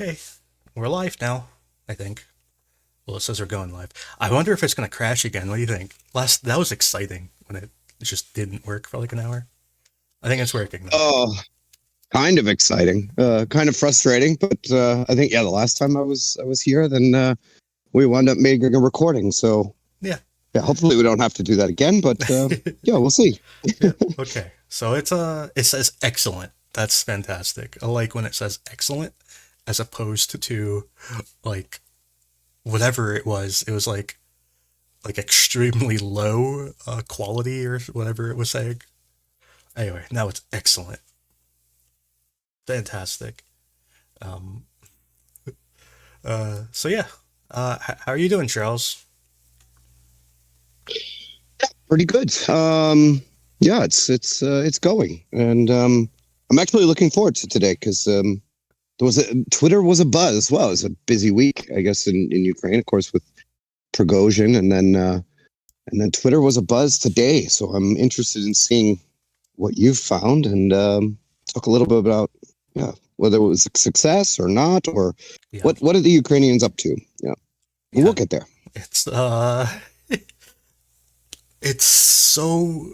Okay, we're live now, I think. Well, it says we're going live. I wonder if it's going to crash again. What do you think? That was exciting when it just didn't work for like an hour. I think it's working though. Oh, kind of exciting, kind of frustrating, but I think the last time I was here, then we wound up making a recording. So Yeah. yeah, hopefully we don't have to do that again. But yeah, we'll see. Yeah. Okay. So it says excellent. That's fantastic. I like when it says excellent as opposed to like whatever it was. It was like extremely low quality or whatever it was saying. Anyway, now it's excellent. Fantastic. Um, so yeah, how are you doing, Charles? Pretty good. Yeah, it's going, and I'm actually looking forward to today because Twitter was a buzz as well. It was a busy week, I guess, in Ukraine, of course, with Prigozhin, and then Twitter was a buzz today. So I'm interested in seeing what you've found and talk a little bit about whether it was a success or not, or Yeah, what are the Ukrainians up to? Yeah, we'll yeah. get there. It's it's so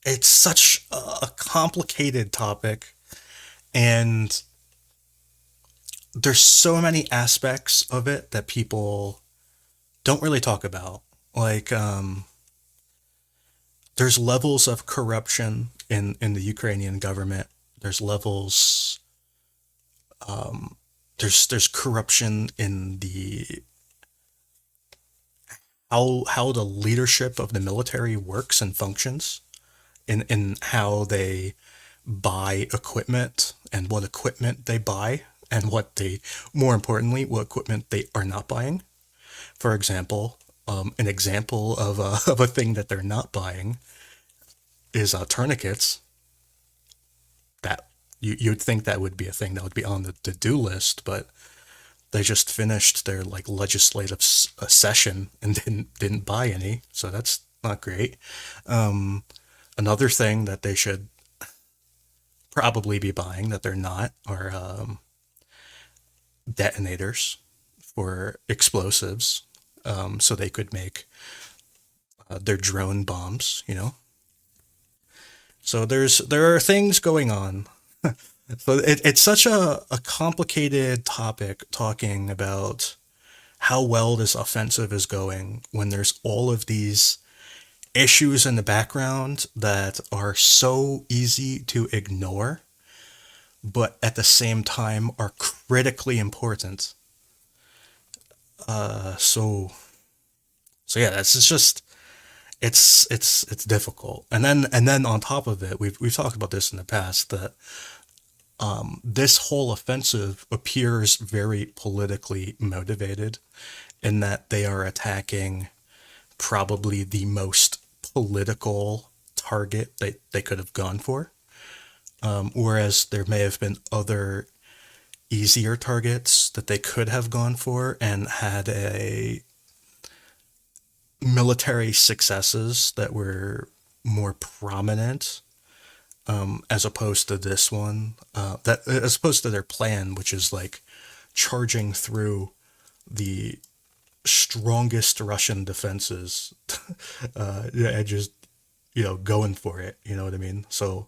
it's such a complicated topic, and there's so many aspects of it that people don't really talk about. Like, there's levels of corruption in the Ukrainian government. There's levels. There's corruption in the how the leadership of the military works and functions, in how they buy equipment and what equipment they buy and what they, more importantly, what equipment they are not buying. For example, an example of of a thing that they're not buying is tourniquets. That you'd think that would be a thing that would be on the to-do list, but they just finished their like legislative session and didn't buy any, so that's not great. Another thing that they should probably be buying that they're not are detonators for explosives, so they could make their drone bombs. So there are things going on. So it's such a complicated topic talking about how well this offensive is going when there's all of these issues in the background that are so easy to ignore, but at the same time are critically important. So yeah, that's it's just it's difficult. And then on top of it, we've talked about this in the past that this whole offensive appears very politically motivated in that they are attacking probably the most political target they could have gone for. Whereas there may have been other easier targets that they could have gone for and had a military successes that were more prominent, as opposed to this one. That as opposed to their plan, which is like charging through the strongest Russian defenses, yeah, and just going for it. You know what I mean? So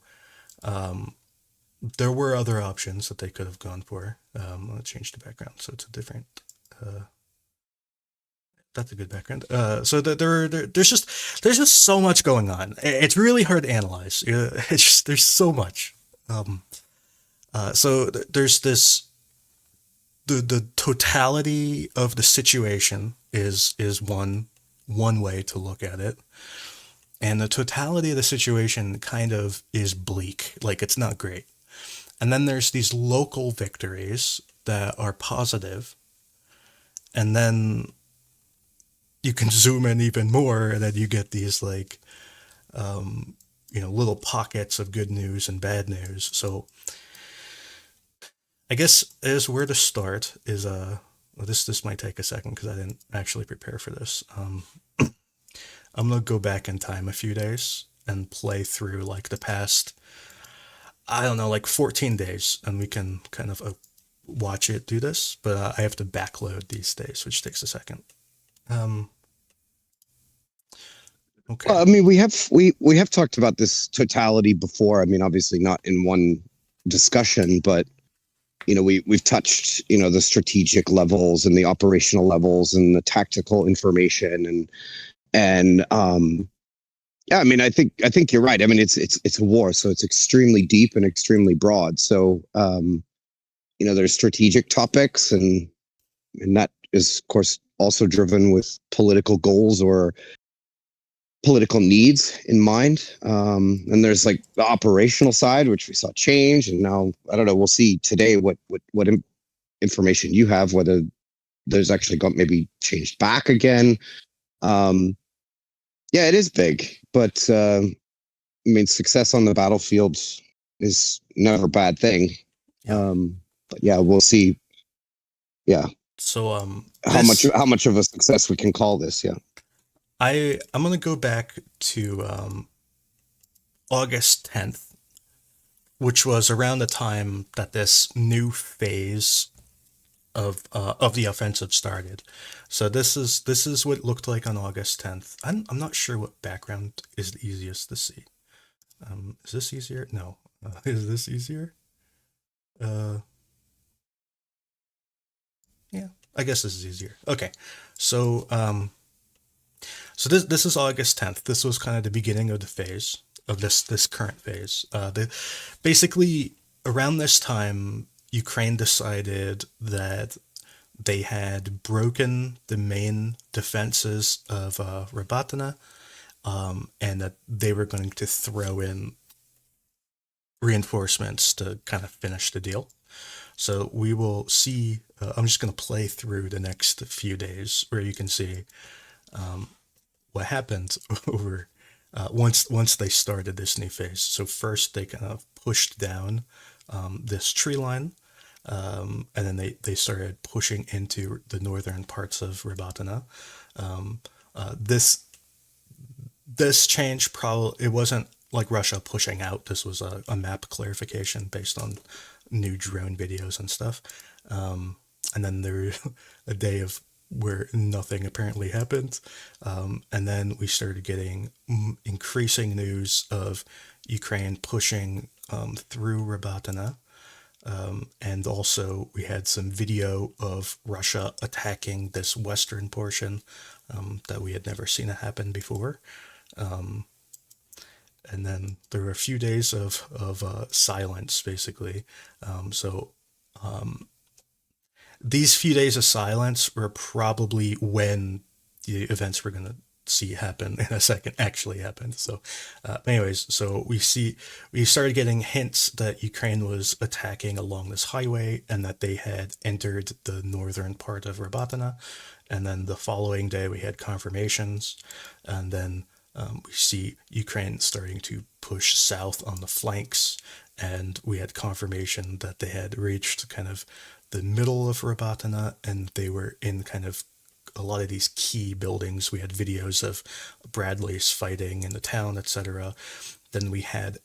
there were other options that they could have gone for. Let's change the background so it's a different. Uh, that's a good background. So there's just so much going on. It's really hard to analyze. It's just there's so much. Um, so there's this the totality of the situation is one way to look at it, and the totality of the situation kind of is bleak. Like it's not great. And then there's these local victories that are positive, and then you can zoom in even more, and then you get these like little pockets of good news and bad news. So I guess is where to start is well, this might take a second because I didn't actually prepare for this. I'm gonna go back in time a few days and play through like the past, I don't know, like 14 days, and we can kind of watch it do this, but I have to backload these days, which takes a second. Okay. Well, I mean, we have talked about this totality before. I mean, obviously not in one discussion, but we've touched the strategic levels and the operational levels and the tactical information and yeah, I mean, I think you're right. I mean, it's a war, so it's extremely deep and extremely broad. So there's strategic topics, and that is, of course, also driven with political goals or political needs in mind. And there's like the operational side, which we saw change, and now I don't know. We'll see today what information you have, whether there's actually got maybe changed back again. Yeah, it is big, but I mean, success on the battlefield is never a bad thing. Yeah. But yeah, we'll see. Yeah, So how much of a success we can call this. Yeah. I'm gonna go back to August 10th, which was around the time that this new phase of the offensive started. So this is what it looked like on August 10th. I'm not sure what background is the easiest to see. Is this easier? No. Is this easier? Yeah, I guess this is easier. Okay, so so this is August 10th. This was kind of the beginning of the phase of this current phase. Basically around this time, Ukraine decided that they had broken the main defenses of Robotyne, and that they were going to throw in reinforcements to kind of finish the deal. So we will see. I'm just going to play through the next few days where you can see what happened over once they started this new phase. So first they kind of pushed down this tree line, and then they started pushing into the northern parts of Robotyne. This change probably it wasn't like Russia pushing out. This was a map clarification based on new drone videos and stuff. And then there a day of where nothing apparently happened. And then we started getting increasing news of Ukraine pushing through Robotyne. And also we had some video of Russia attacking this western portion that we had never seen it happen before. And then there were a few days of silence, basically. So these few days of silence were probably when the events we're going to see happen in a second actually happened. So anyways, so we started getting hints that Ukraine was attacking along this highway and that they had entered the northern part of Robotyne. And then the following day we had confirmations, and then we see Ukraine starting to push south on the flanks, and we had confirmation that they had reached kind of the middle of Robotyne, and they were in kind of a lot of these key buildings. We had videos of Bradleys fighting in the town, etc. Then we had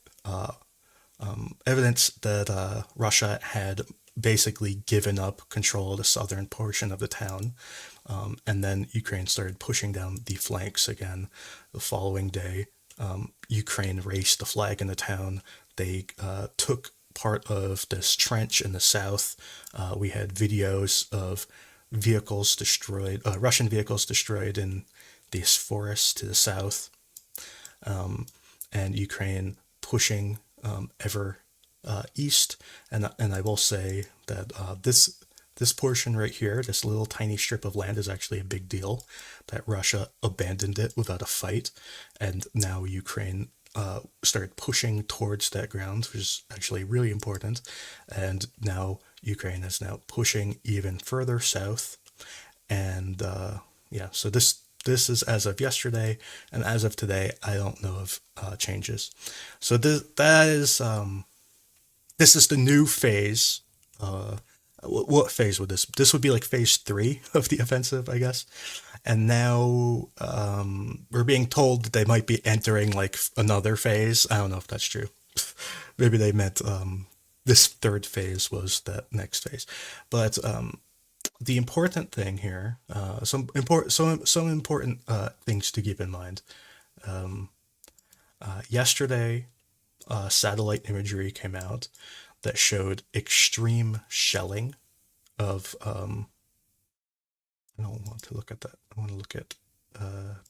evidence that Russia had basically given up control of the southern portion of the town. And then Ukraine started pushing down the flanks again. The following day, Ukraine raised the flag in the town. They took part of this trench in the south. We had videos of vehicles destroyed, Russian vehicles destroyed in these forests to the south, and Ukraine pushing ever east. And I will say that this portion right here, this little tiny strip of land, is actually a big deal. That Russia abandoned it without a fight, and now Ukraine started pushing towards that ground, which is actually really important. And now Ukraine is now pushing even further south. And yeah, so this is as of yesterday, and as of today, I don't know of changes. So this is the new phase. What phase would this would be like phase 3 of the offensive, I guess. And now we're being told that they might be entering like another phase. I don't know if that's true. Maybe they meant this third phase was that next phase. But the important thing here, some important things to keep in mind. Yesterday, satellite imagery came out that showed extreme shelling of. I don't want to look at that. I want to look at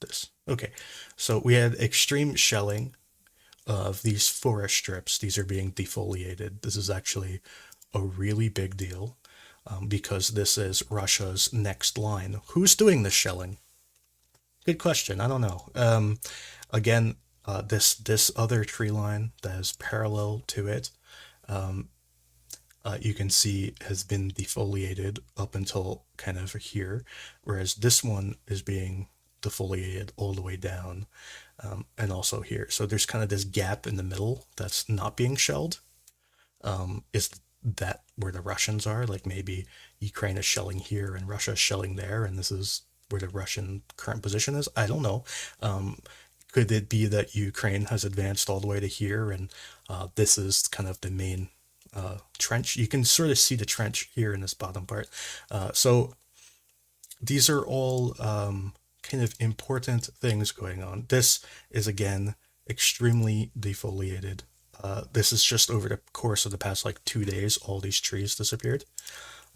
this. Okay, so we had extreme shelling of these forest strips. These are being defoliated. This is actually a really big deal because this is Russia's next line. Who's doing this shelling? Good question. I don't know. Again, this other tree line that is parallel to it, you can see has been defoliated up until kind of here, whereas this one is being defoliated all the way down, and also here. So there's kind of this gap in the middle that's not being shelled. Is that where the Russians are? Like maybe Ukraine is shelling here and Russia is shelling there, and this is where the Russian current position is? I don't know. Could it be that Ukraine has advanced all the way to here, and this is kind of the main trench? You can sort of see the trench here in this bottom part. So these are all kind of important things going on. This is, again, extremely defoliated. This is just over the course of the past like 2 days, all these trees disappeared.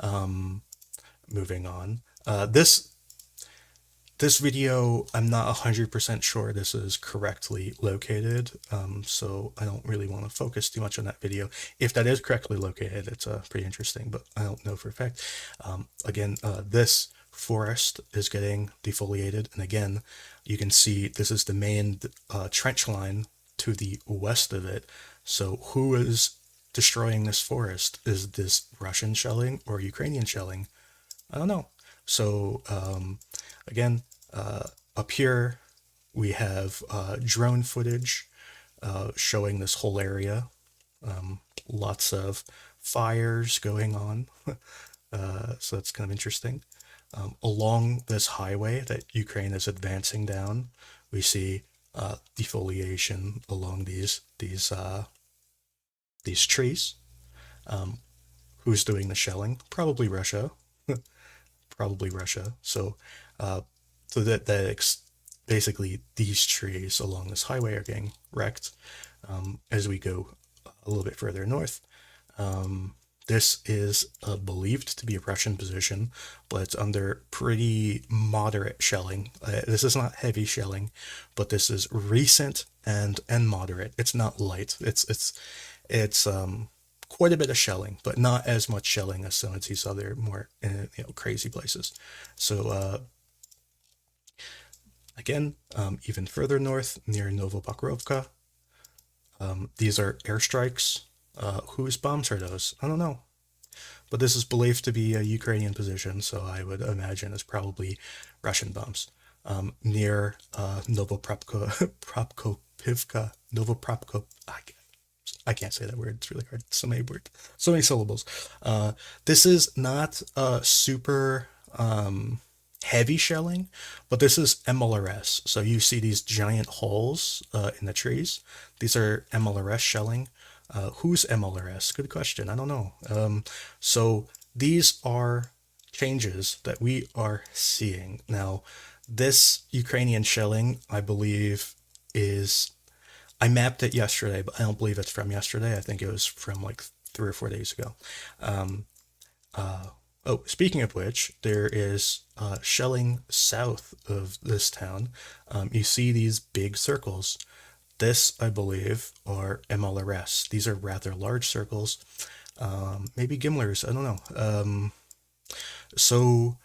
Moving on. This video, I'm not 100% sure this is correctly located, so I don't really want to focus too much on that video. If that is correctly located, it's pretty interesting, but I don't know for a fact. Again, this forest is getting defoliated, and again, you can see this is the main trench line to the west of it. So who is destroying this forest? Is this Russian shelling or Ukrainian shelling? I don't know. So again, up here we have drone footage showing this whole area. Lots of fires going on. So that's kind of interesting. Along this highway that Ukraine is advancing down, we see defoliation along these trees. Who's doing the shelling? Probably Russia. Probably Russia. So basically these trees along this highway are getting wrecked. As we go a little bit further north, this is believed to be a Russian position, but it's under pretty moderate shelling. This is not heavy shelling, but this is recent and moderate. It's not light. It's quite a bit of shelling, but not as much shelling as some of these other more crazy places. So again, even further north near NOVOPROKOPIVKA, these are airstrikes. Whose bombs are those? I don't know. But this is believed to be a Ukrainian position, so I would imagine it's probably Russian bombs. Near NOVOPROKOPIVKA, I can't say that word. It's really hard. So many words, so many syllables. This is not super heavy shelling, but this is MLRS. So you see these giant holes in the trees. These are MLRS shelling. Who's MLRS? Good question. I don't know. So these are changes that we are seeing. Now, this Ukrainian shelling, I believe, I mapped it yesterday, but I don't believe it's from yesterday. I think it was from like 3 or 4 days ago. Oh, speaking of which, there is shelling south of this town. You see these big circles. This, I believe, are MLRS. These are rather large circles. Maybe Gimlers, I don't know. So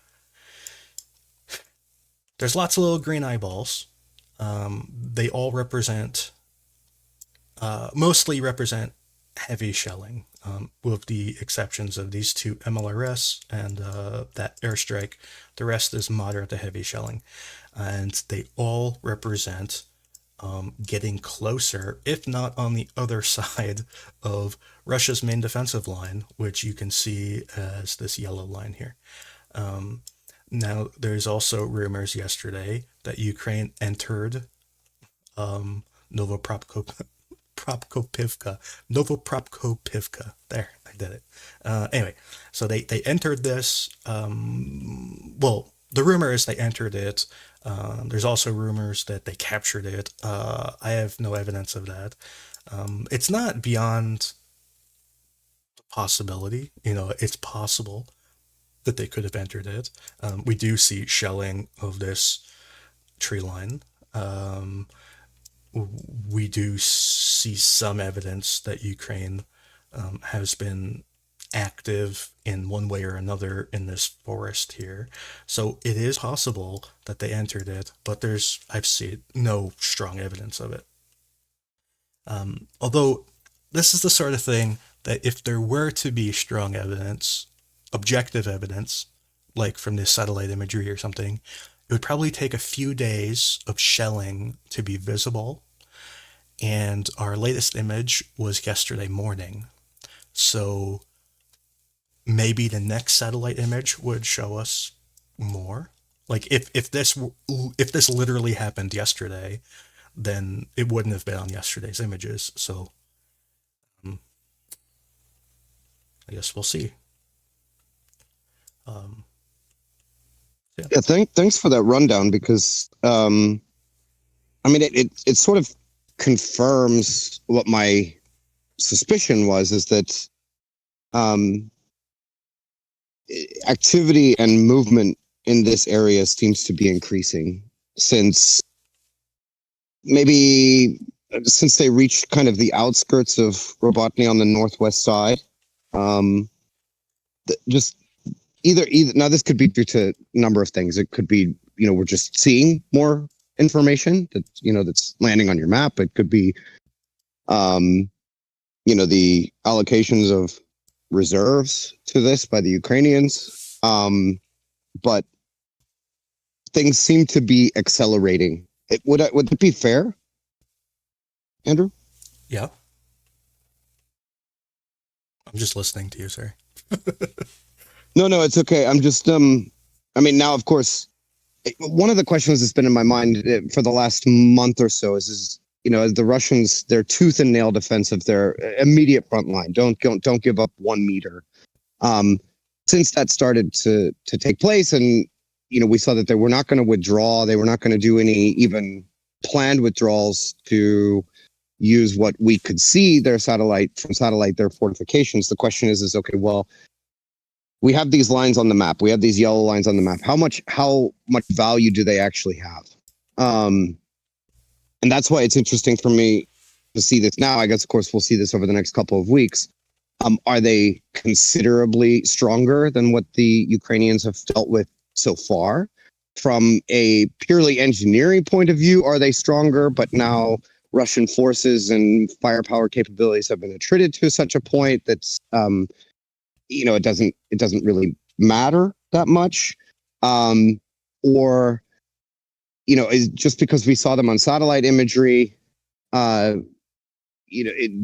there's lots of little green eyeballs. They all mostly represent heavy shelling, with the exceptions of these two MLRS and that airstrike. The rest is moderate to heavy shelling. And they all represent getting closer, if not on the other side of Russia's main defensive line, which you can see as this yellow line here. Now, there's also rumors yesterday that Ukraine entered NOVOPROKOPIVKA. NOVOPROKOPIVKA. There, I did it. Anyway, so they entered this. Well, the rumor is they entered it. There's also rumors that they captured it. I have no evidence of that. It's not beyond the possibility. It's possible that they could have entered it. We do see shelling of this tree line. We do see some evidence that Ukraine has been active in one way or another in this forest here. So it is possible that they entered it, but I've seen no strong evidence of it. Although this is the sort of thing that if there were to be strong evidence, objective evidence, like from this satellite imagery or something, it would probably take a few days of shelling to be visible. And our latest image was yesterday morning. So maybe the next satellite image would show us more. Like if this literally happened yesterday, then it wouldn't have been on yesterday's images. So I guess we'll see. Yeah, thanks for that rundown, because it sort of confirms what my suspicion was, is that activity and movement in this area seems to be increasing since they reached kind of the outskirts of Robotyne on the northwest side. Just either now, this could be due to a number of things. It could be, we're just seeing more information that's landing on your map. It could be the allocations of reserves to this by the Ukrainians. But things seem to be accelerating. Would it be fair, Andrew? Yeah. I'm just listening to you, sorry. No, it's okay. I'm just, now, of course, one of the questions that's been in my mind for the last month or so is the Russians, their tooth and nail defense of their immediate front line. Don't give up 1 meter. Since that started to take place, and we saw that they were not going to withdraw. They were not going to do any even planned withdrawals to use what we could see their fortifications. The question is okay, well, we have these lines on the map. We have these yellow lines on the map. How much value do they actually have? And that's why it's interesting for me to see this now. I guess, of course, we'll see this over the next couple of weeks. Are they considerably stronger than what the Ukrainians have dealt with so far? From a purely engineering point of view, are they stronger? But now Russian forces and firepower capabilities have been attrited to such a point that's it doesn't really matter that much, or is just because we saw them on satellite imagery, do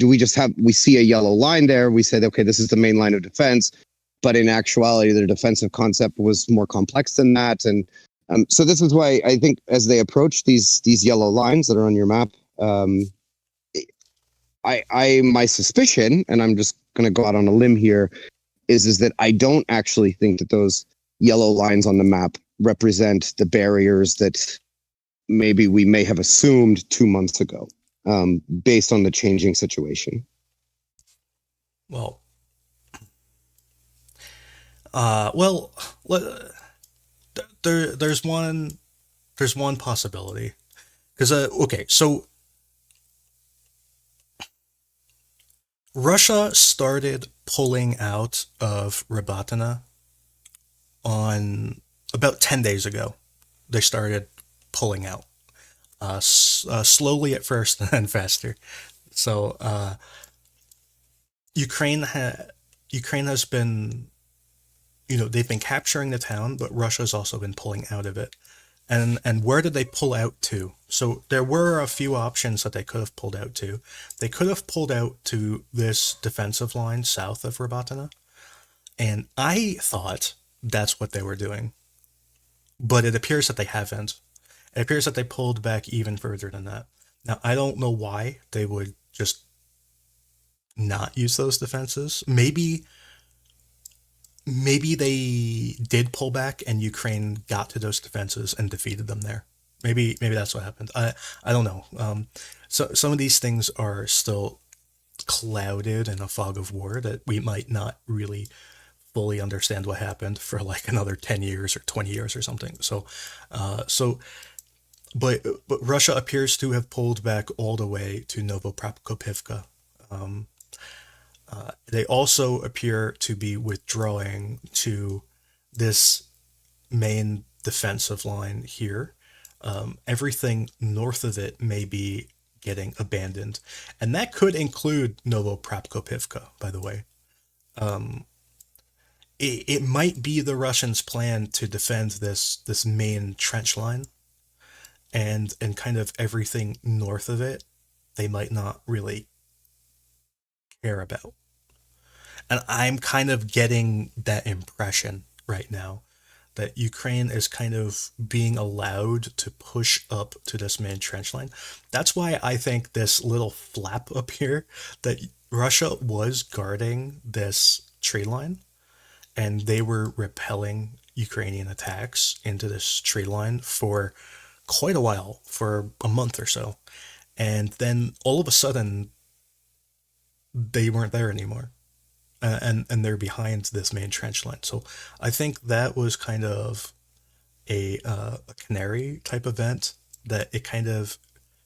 we see a yellow line there? We say, okay, this is the main line of defense, but in actuality, their defensive concept was more complex than that. And so this is why I think as they approach these yellow lines that are on your map, my suspicion, and I'm just going to go out on a limb here, is that I don't actually think that those yellow lines on the map represent the barriers that maybe we may have assumed 2 months ago, based on the changing situation. Well, there's one possibility, because okay, so Russia started pulling out of Robotyne on about 10 days ago. They started pulling out, slowly at first and then faster. So Ukraine has been, they've been capturing the town, but Russia's also been pulling out of it. And where did they pull out to? So there were a few options that they could have pulled out to. They could have pulled out to this defensive line south of Robotyne, and I thought that's what they were doing. But it appears that they haven't. It appears that they pulled back even further than that. Now, I don't know why they would just not use those defenses. Maybe they did pull back and Ukraine got to those defenses and defeated them there. Maybe that's what happened. I don't know. So some of these things are still clouded in a fog of war that we might not really fully understand what happened for like another 10 years or 20 years or something. But Russia appears to have pulled back all the way to NOVOPROKOPIVKA. They also appear to be withdrawing to this main defensive line here. Everything north of it may be getting abandoned, and that could include NOVOPROKOPIVKA, by the way. It might be the Russians' plan to defend this main trench line, and kind of everything north of it, they might not really care about. And I'm kind of getting that impression right now that Ukraine is kind of being allowed to push up to this main trench line. That's why I think this little flap up here, that Russia was guarding this tree line and they were repelling Ukrainian attacks into this tree line for quite a while, for a month or so. And then all of a sudden, they weren't there anymore. And they're behind this main trench line. So I think that was kind of a canary type event, that it kind of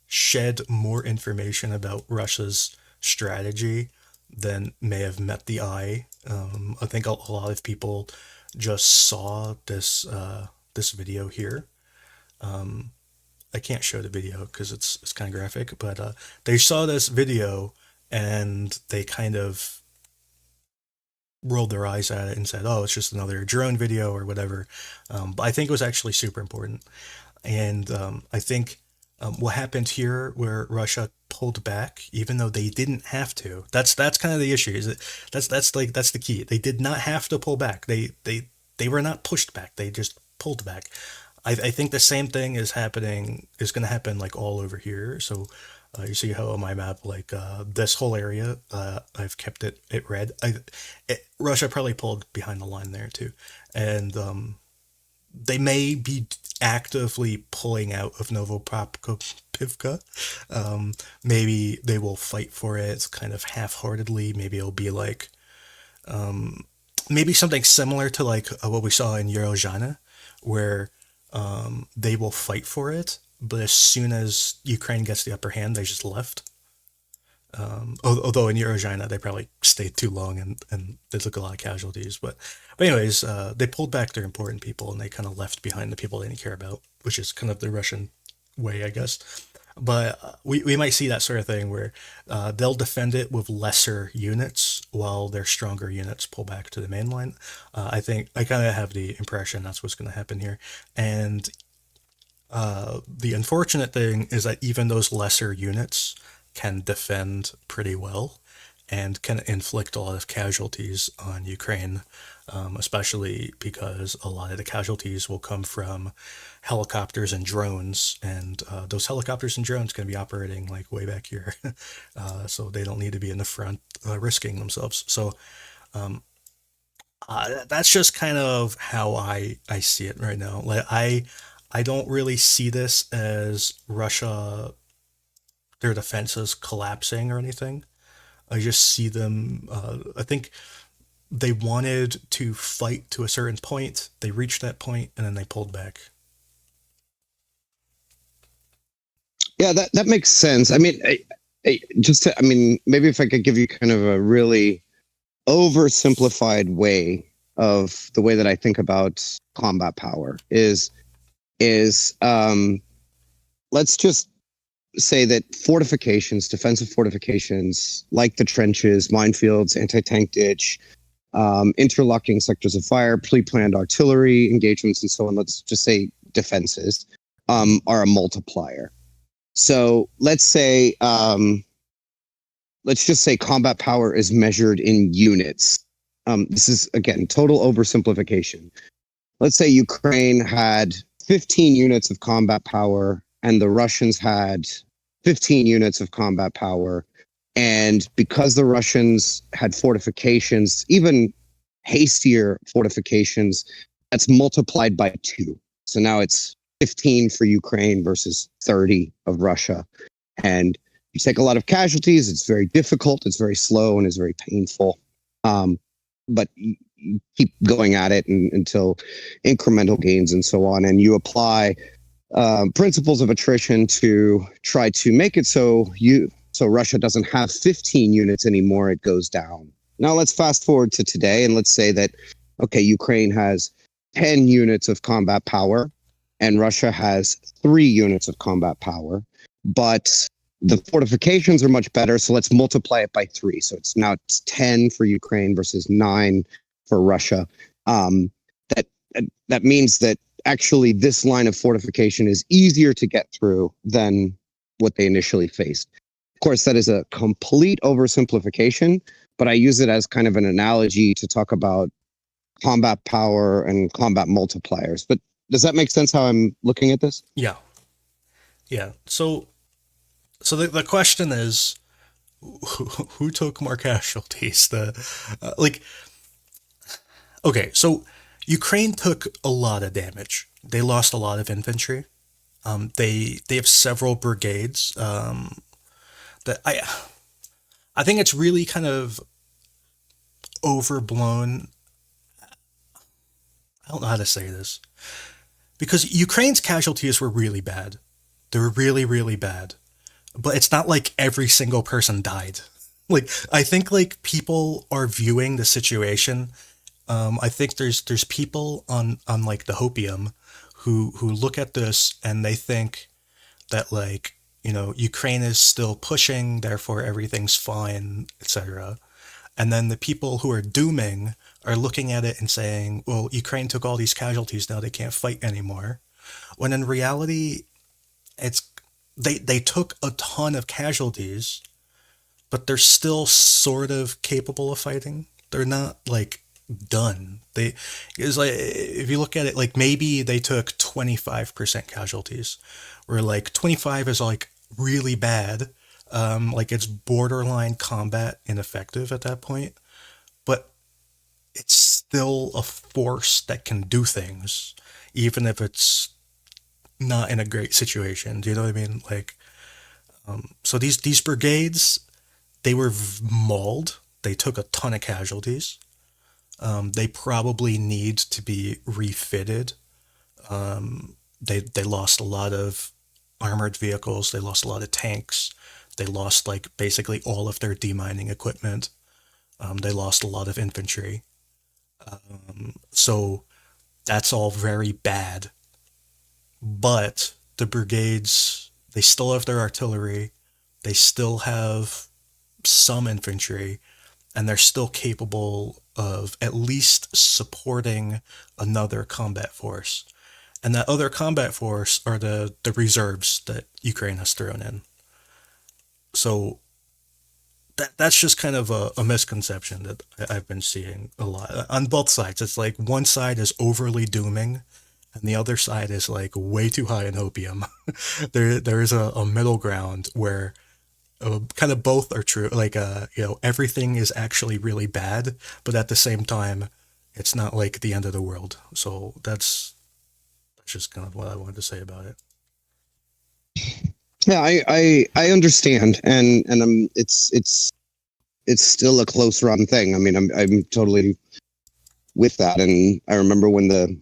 shed more information about Russia's strategy than may have met the eye. I think a lot of people just saw this video here. I can't show the video because it's kind of graphic, but they saw this video and they kind of rolled their eyes at it and said, "Oh, it's just another drone video or whatever." But I think it was actually super important. And I think what happened here, where Russia pulled back, even though they didn't have to. That's kind of the issue. Is that's the key. They did not have to pull back. They were not pushed back. They just pulled back. I think the same thing is going to happen like all over here. So you see how on my map, like this whole area, I've kept it red. Russia probably pulled behind the line there too, and they may be actively pulling out of NOVOPROKOPIVKA. Maybe they will fight for it kind of half-heartedly. Maybe it'll be like maybe something similar to like what we saw in Urozhaine, where they will fight for it, but as soon as Ukraine gets the upper hand, they just left. Although in Urozhaine, they probably stayed too long and they took a lot of casualties. But anyways, they pulled back their important people and they kind of left behind the people they didn't care about, which is kind of the Russian way, I guess. But we might see that sort of thing where they'll defend it with lesser units while their stronger units pull back to the main line. I think I kind of have the impression that's what's going to happen here. And the unfortunate thing is that even those lesser units can defend pretty well and can inflict a lot of casualties on Ukraine, especially because a lot of the casualties will come from helicopters and drones, and those helicopters and drones can be operating like way back here, so they don't need to be in the front risking themselves. So that's just kind of how I see it right now. Like I don't really see this as Russia, their defenses collapsing or anything. I just see them, I think they wanted to fight to a certain point. They reached that point and then they pulled back. Yeah, that makes sense. I mean, maybe if I could give you kind of a really oversimplified way of the way that I think about combat power is let's just say that fortifications, defensive fortifications, like the trenches, minefields, anti-tank ditch, interlocking sectors of fire, pre-planned artillery engagements, and so on, let's just say defenses, are a multiplier. So let's just say combat power is measured in units. This is, again, total oversimplification. Let's say Ukraine had 15 units of combat power and the Russians had 15 units of combat power, And because the Russians had fortifications, even hastier fortifications, that's multiplied by 2. So now it's 15 for Ukraine versus 30 of Russia. And you take a lot of casualties. It's very difficult. It's very slow and it's very painful. But you keep going at it until incremental gains and so on. And you apply principles of attrition to try to make it so Russia doesn't have 15 units anymore. It goes down. Now let's fast forward to today and let's say that, okay, Ukraine has 10 units of combat power and Russia has 3 units of combat power, but the fortifications are much better. So let's multiply it by 3. So it's 10 for Ukraine versus 9 for Russia. That means that actually this line of fortification is easier to get through than what they initially faced. Of course, that is a complete oversimplification, but I use it as kind of an analogy to talk about combat power and combat multipliers. But does that make sense how I'm looking at this? Yeah. So the question is, who took more casualties? Okay, so Ukraine took a lot of damage. They lost a lot of infantry. They have several brigades. That I think it's really kind of overblown. I don't know how to say this, because Ukraine's casualties were really bad. They were really, really bad. But it's not like every single person died. Like, I think like people are viewing the situation. I think there's people on like the hopium who look at this and they think that, like, you know, Ukraine is still pushing, therefore everything's fine, etc. And then the people who are dooming are looking at it and saying, well, Ukraine took all these casualties, now they can't fight anymore. When in reality, they took a ton of casualties, but they're still sort of capable of fighting. They're not like done. It's like, if you look at it, like maybe they took 25% casualties, where like 25 is like really bad. Like it's borderline combat ineffective at that point, but it's still a force that can do things, even if it's not in a great situation. Do you know what I mean? Like, so these brigades, they were mauled. They took a ton of casualties. They probably need to be refitted. They lost a lot of armored vehicles. They lost a lot of tanks. They lost like basically all of their demining equipment. They lost a lot of infantry. So that's all very bad. But the brigades, they still have their artillery. They still have some infantry, and they're still capable of at least supporting another combat force. And that other combat force are the reserves that Ukraine has thrown in. So that's just kind of a misconception that I've been seeing a lot on both sides. It's like one side is overly dooming, and the other side is like way too high in opium. There is a middle ground where kind of both are true. Like, you know, everything is actually really bad, but at the same time, it's not like the end of the world. So that's just kind of what I wanted to say about it. Yeah, I understand, and it's still a close run thing. I mean, I'm totally with that, and I remember when the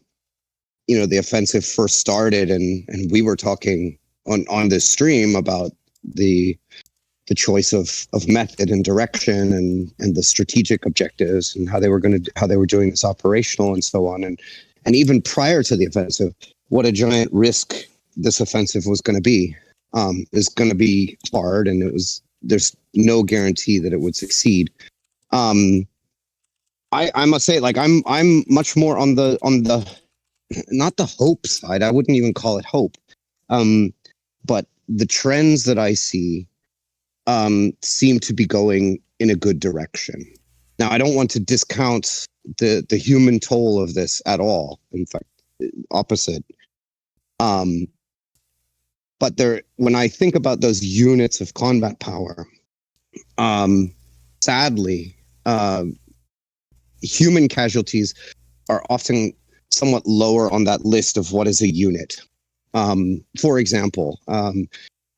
offensive first started, and we were talking on this stream about the choice of method and direction and the strategic objectives and how they were doing this operational and so on, and even prior to the offensive, what a giant risk this offensive was going to be. Is going to be hard, and there's no guarantee that it would succeed. I must say, like, I'm much more on the not the hope side. I wouldn't even call it hope. But the trends that I see seem to be going in a good direction. Now, I don't want to discount the human toll of this at all. In fact, opposite. But when I think about those units of combat power, Sadly, human casualties are often somewhat lower on that list of what is a unit. For example,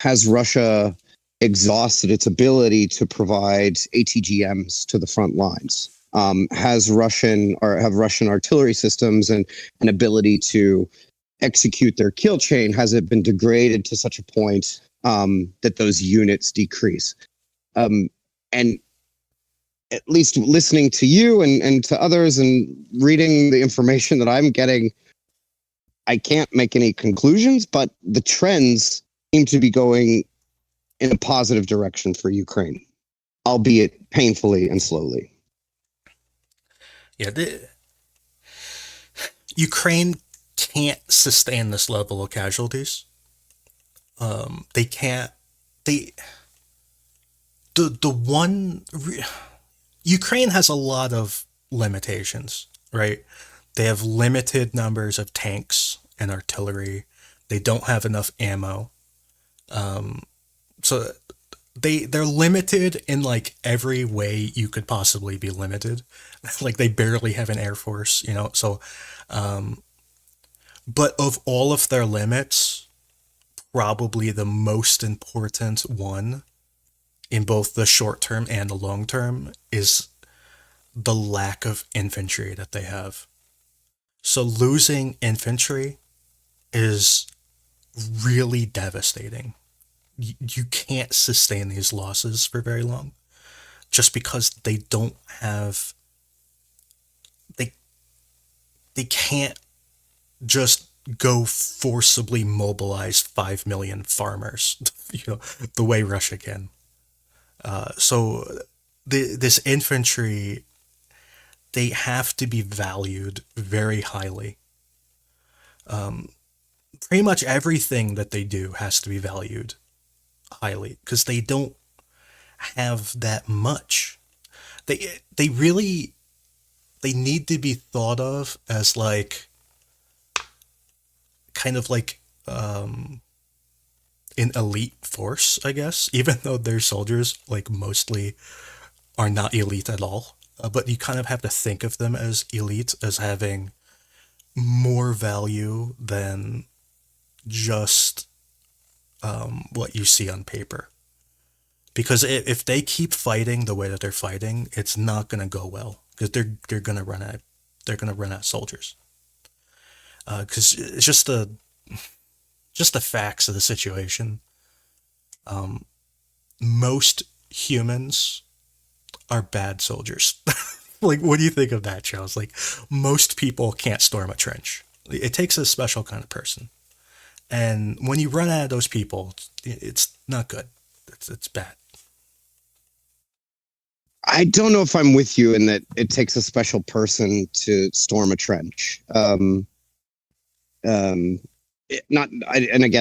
has Russia exhausted its ability to provide ATGMs to the front lines? Have Russian artillery systems and an ability to execute their kill chain? Has it been degraded to such a point that those units decrease? And at least listening to you and to others and reading the information that I'm getting, I can't make any conclusions, but the trends seem to be going in a positive direction for Ukraine, albeit painfully and slowly. Yeah, Ukraine can't sustain this level of casualties. They can't. Ukraine has a lot of limitations, right? They have limited numbers of tanks and artillery. They don't have enough ammo. So they're limited in like every way you could possibly be limited. Like they barely have an air force, you know. So, but of all of their limits, probably the most important one in both the short term and the long term is the lack of infantry that they have. So losing infantry is really devastating. You can't sustain these losses for very long just because they don't have they can't just go forcibly mobilize 5 million farmers, you know, the way Russia can. So this infantry, they have to be valued very highly. Pretty much everything that they do has to be valued highly because they don't have that much. They really they need to be thought of as like kind of like an elite force, I guess, even though their soldiers like mostly are not elite at all. But you kind of have to think of them as elite, as having more value than just what you see on paper. Because if they keep fighting the way that they're fighting, it's not going to go well. Because they're going to run out of soldiers. Because it's just the facts of the situation. Most humans are bad soldiers. Like, what do you think of that, Charles? Like, most people can't storm a trench. It takes a special kind of person. And when you run out of those people, it's not good. It's bad. I don't know if I'm with you in that it takes a special person to storm a trench. And again,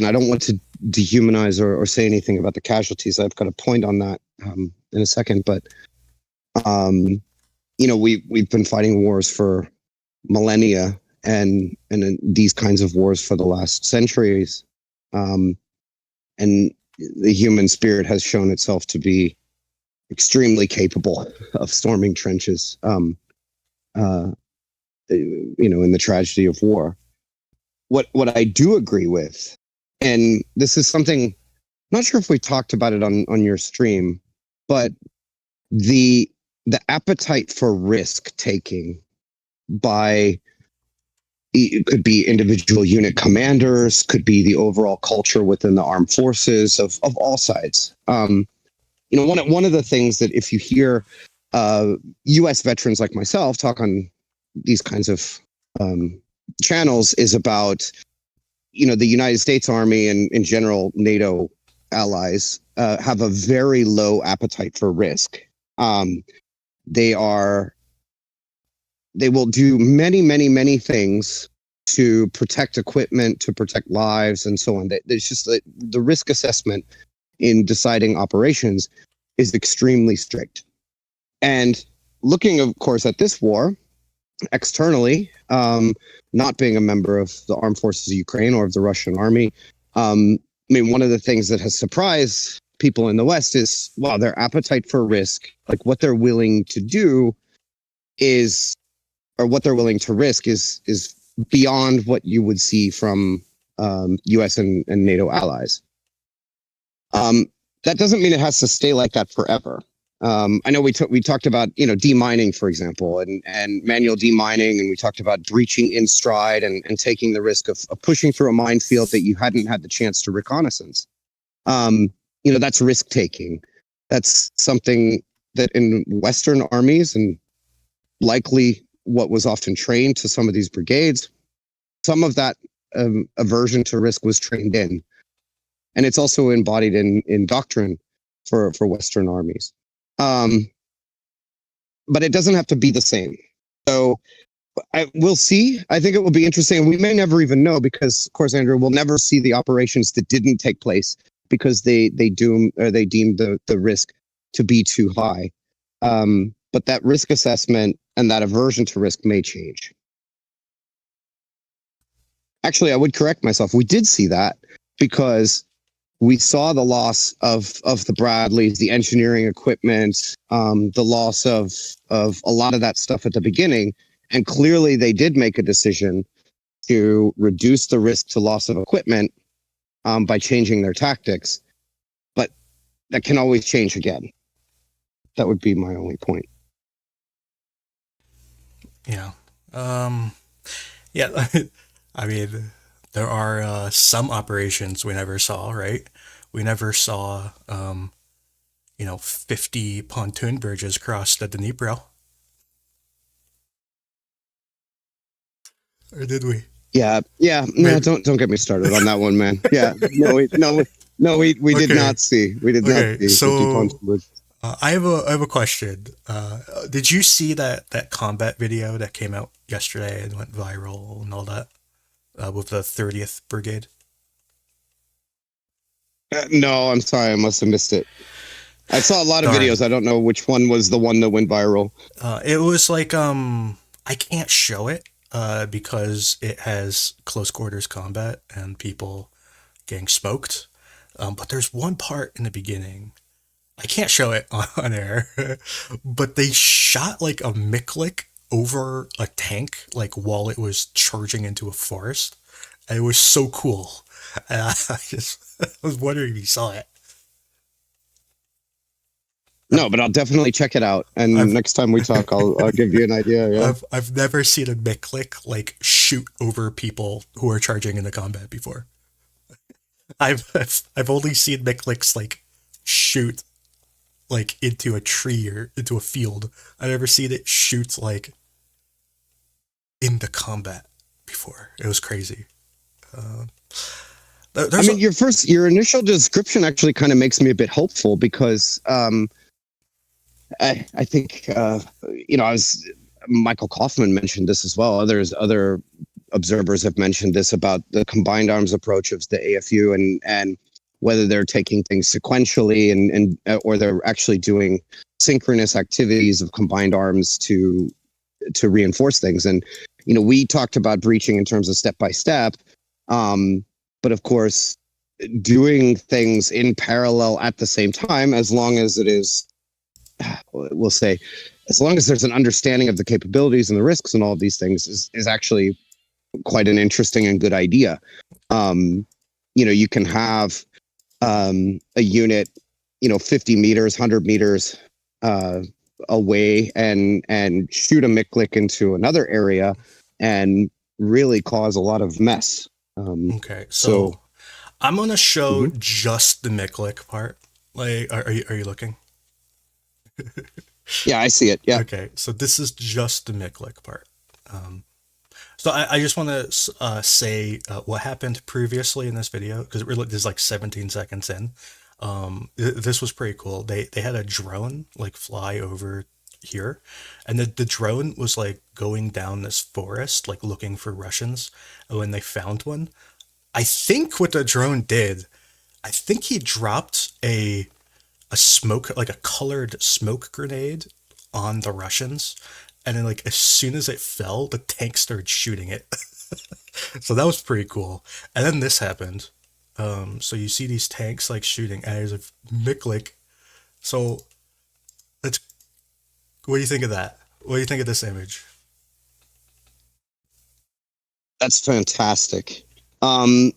I don't want to dehumanize or say anything about the casualties. I've got a point on that in a second, but we've been fighting wars for millennia and these kinds of wars for the last centuries, and the human spirit has shown itself to be extremely capable of storming trenches. In the tragedy of war. What I do agree with, and this is something, I'm not sure if we talked about it on your stream, but the appetite for risk taking by, it could be individual unit commanders, could be the overall culture within the armed forces of all sides. One of the things that if you hear U.S. veterans like myself talk on these kinds of channels is about, the United States Army and in general NATO allies have a very low appetite for risk. They will do many, many, many things to protect equipment, to protect lives, and so on. There's just the risk assessment in deciding operations is extremely strict. And looking, of course, at this war externally, not being a member of the armed forces of Ukraine or of the Russian army, one of the things that has surprised people in the West is, well, their appetite for risk, like what they're willing to do is, or what they're willing to risk is beyond what you would see from U.S. and NATO allies. That doesn't mean it has to stay like that forever. I know we talked about, demining, for example, and manual demining, and we talked about breaching in stride and taking the risk of pushing through a minefield that you hadn't had the chance to reconnaissance. That's risk taking. That's something that in Western armies, and likely what was often trained to some of these brigades, some of that aversion to risk was trained in. And it's also embodied in doctrine for Western armies. But it doesn't have to be the same. So we'll see. I think it will be interesting. We may never even know because, of course, Andrew, we'll never see the operations that didn't take place because they deemed the risk to be too high. But that risk assessment and that aversion to risk may change. Actually, I would correct myself. We did see that because we saw the loss of the Bradleys, the engineering equipment, the loss of a lot of that stuff at the beginning. And clearly they did make a decision to reduce the risk to loss of equipment by changing their tactics. But that can always change again. That would be my only point. Yeah. Yeah. I mean, there are some operations we never saw, right? We never saw, 50 pontoon bridges cross the Dnipro. Or did we? Yeah. No, don't get me started on that one, man. Yeah. We did not see. We did not see. So, I have a question. Did you see that combat video that came out yesterday and went viral and all that? With the 30th Brigade? No, I'm sorry. I must have missed it. I saw a lot of videos. I don't know which one was the one that went viral. It was like, I can't show it because it has close quarters combat and people getting smoked. But there's one part in the beginning. I can't show it on air, but they shot like a MICLIC over a tank, like while it was charging into a forest. And it was so cool. And I was wondering if you saw it. No, but I'll definitely check it out. And next time we talk, I'll give you an idea. Yeah. I've never seen a MICLIC like shoot over people who are charging into combat before. I've only seen MICLICs like shoot like into a tree or into a field. I've never seen it shoot like into combat before. It was crazy. Your initial description actually kind of makes me a bit hopeful because I think Michael Kaufman mentioned this as well. Other observers have mentioned this about the combined arms approach of the AFU and whether they're taking things sequentially and or they're actually doing synchronous activities of combined arms to reinforce things. And we talked about breaching in terms of step by step, but of course doing things in parallel at the same time, as long as it is, we'll say, as long as there's an understanding of the capabilities and the risks and all of these things is actually quite an interesting and good idea. You can have a unit, 50 meters, 100 meters away and shoot a MICLIC into another area and really cause a lot of mess. Okay, so I'm gonna show just the MICLIC part. Like, are you looking? Yeah, I see it. Yeah. Okay, so this is just the MICLIC part. So I just want to say what happened previously in this video, because this is like 17 seconds in. This was pretty cool. They had a drone like fly over here, and the drone was like going down this forest like looking for Russians. And when they found one, I think what the drone did, I think he dropped a smoke, like a colored smoke grenade on the Russians. And then like as soon as it fell, the tank started shooting it. So that was pretty cool. And then this happened. So you see these tanks like shooting as of MICLIC. So let's. What do you think of that? What do you think of this image? That's fantastic. I'm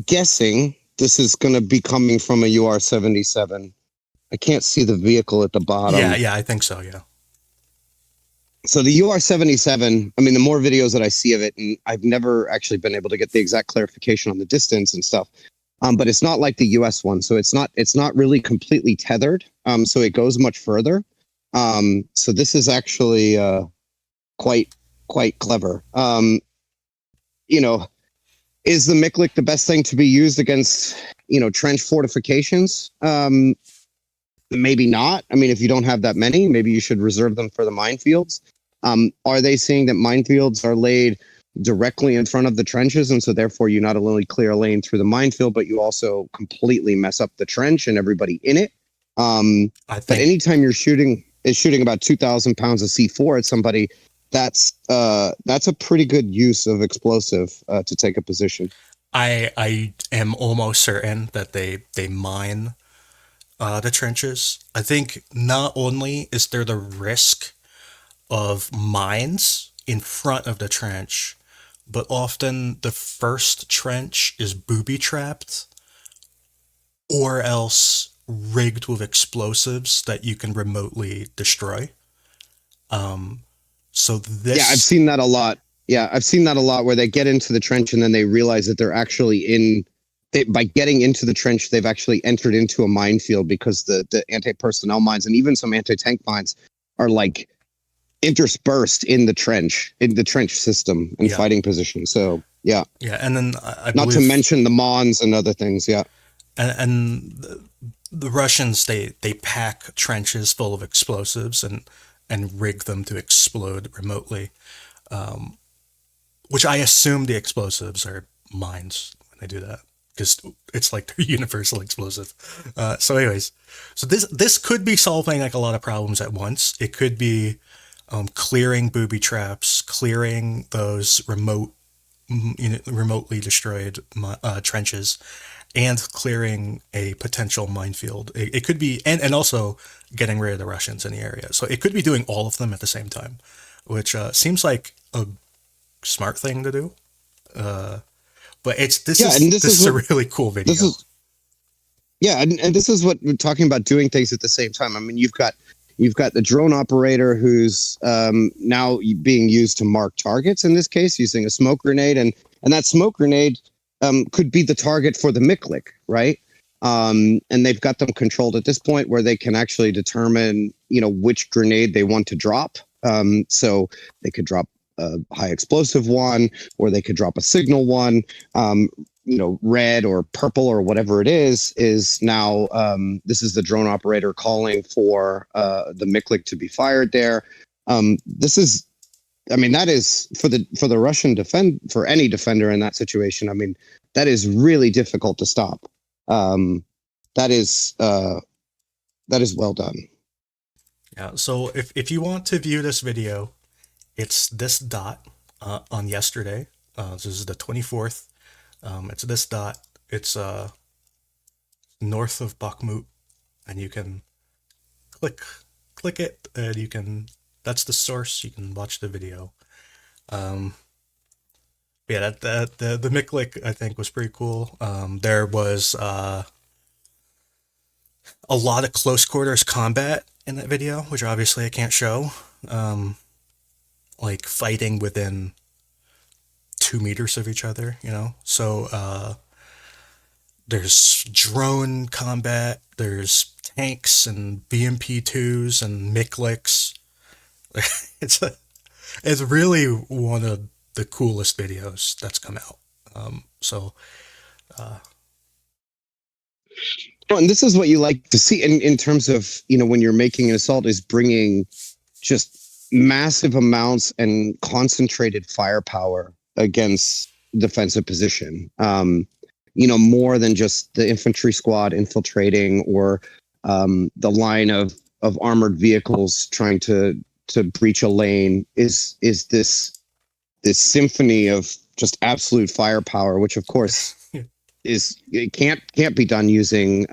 guessing this is going to be coming from a UR-77. I can't see the vehicle at the bottom. Yeah, I think so. Yeah. So the UR-77, I mean, the more videos that I see of it, and I've never actually been able to get the exact clarification on the distance and stuff, but it's not like the US one. So it's not really completely tethered. So it goes much further. So this is actually quite clever. You know, is the MICLIC the best thing to be used against, trench fortifications? Maybe not. I mean, if you don't have that many, maybe you should reserve them for the minefields. Are they saying that minefields are laid directly in front of the trenches, and so therefore you not only clear a lane through the minefield, but you also completely mess up the trench and everybody in it? But anytime you're shooting about 2,000 pounds of C4 at somebody, that's a pretty good use of explosive to take a position. I am almost certain that they mine the trenches. I think not only is there the risk of mines in front of the trench, but often the first trench is booby trapped or else rigged with explosives that you can remotely destroy. So this. Yeah, I've seen that a lot. Yeah, I've seen that a lot where they get into the trench and then they realize that they're actually by getting into the trench, they've actually entered into a minefield because the anti-personnel mines and even some anti-tank mines are like interspersed in the trench system and fighting position. So yeah. Yeah, and then I not believe, to mention the Mons and other things. Yeah. And the Russians, they pack trenches full of explosives and rig them to explode remotely, which I assume the explosives are mines when they do that, because it's like they're universal explosive. So anyways, so this could be solving like a lot of problems at once. It could be clearing booby traps, clearing those remotely destroyed trenches, and clearing a potential minefield. It could be, and also getting rid of the Russians in the area. So it could be doing all of them at the same time, which seems like a smart thing to do. But this is a really cool video. And this is what we're talking about, doing things at the same time. I mean, you've got the drone operator who's now being used to mark targets, in this case using a smoke grenade, and that smoke grenade could be the target for the MICLIC, right? And they've got them controlled at this point where they can actually determine, which grenade they want to drop. So they could drop a high explosive one, or they could drop a signal one. Red or purple or whatever it is now. This is the drone operator calling for the MICLIC to be fired there. That is for the Russian for any defender in that situation. I mean, that is really difficult to stop. That is well done. Yeah. So if you want to view this video, it's this dot on yesterday. This is the 24th. It's this dot. It's north of Bakhmut, and you can click it, and you can. That's the source. You can watch the video. Yeah, the MICLIC I think was pretty cool. There was a lot of close quarters combat in that video, which obviously I can't show. Like fighting within 2 meters of each other, So there's drone combat, there's tanks and BMP-2s and MICLICs. It's really one of the coolest videos that's come out. And this is what you like to see in terms of, when you're making an assault, is bringing just massive amounts and concentrated firepower against defensive position. More than just the infantry squad infiltrating, or the line of armored vehicles trying to breach a lane, is this symphony of just absolute firepower, which of course it can't be done using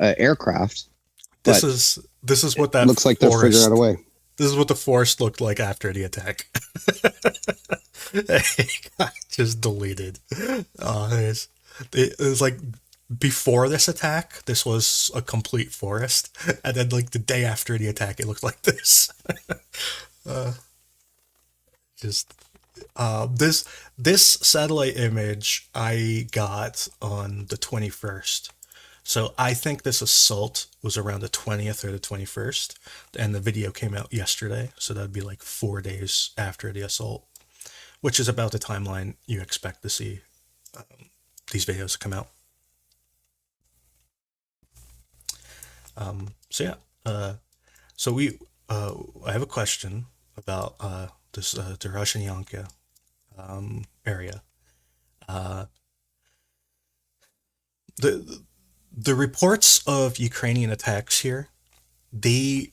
aircraft. This is what that looks like they're figuring out a way. This is what the forest looked like after the attack. It got just deleted. It was like before this attack, this was a complete forest, and then like the day after the attack, it looked like this. This satellite image I got on the 21st. So I think this assault was around the 20th or the 21st, and the video came out yesterday, so that'd be like 4 days after the assault, which is about the timeline you expect to see these videos come out. I have a question about this Dorozhnianka area. The reports of Ukrainian attacks here, they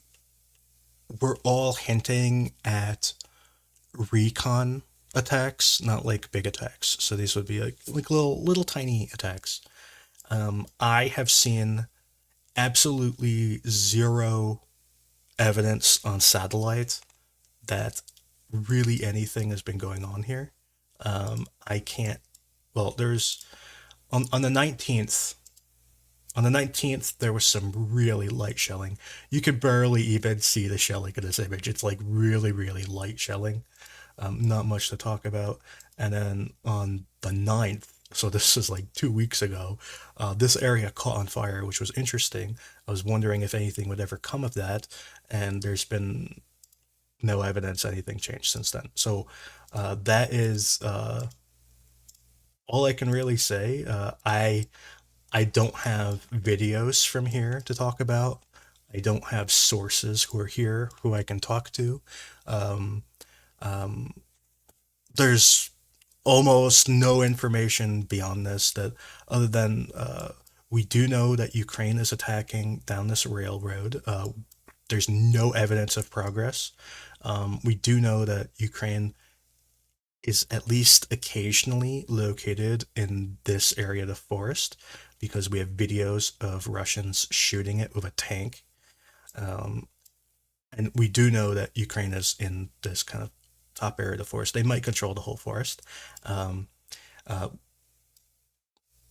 were all hinting at recon attacks, not like big attacks. So these would be like little tiny attacks. I have seen absolutely zero evidence on satellite that really anything has been going on here. There's on the 19th. On the 19th, there was some really light shelling. You could barely even see the shelling in this image. It's like really, really light shelling. Not much to talk about. And then on the 9th, so this is like 2 weeks ago, this area caught on fire, which was interesting. I was wondering if anything would ever come of that, and there's been no evidence anything changed since then. So that is all I can really say. I don't have videos from here to talk about. I don't have sources who are here who I can talk to. There's almost no information beyond this, that other than we do know that Ukraine is attacking down this railroad. There's no evidence of progress. We do know that Ukraine is at least occasionally located in this area of the forest, because we have videos of Russians shooting it with a tank. And we do know that Ukraine is in this kind of top area of the forest. They might control the whole forest.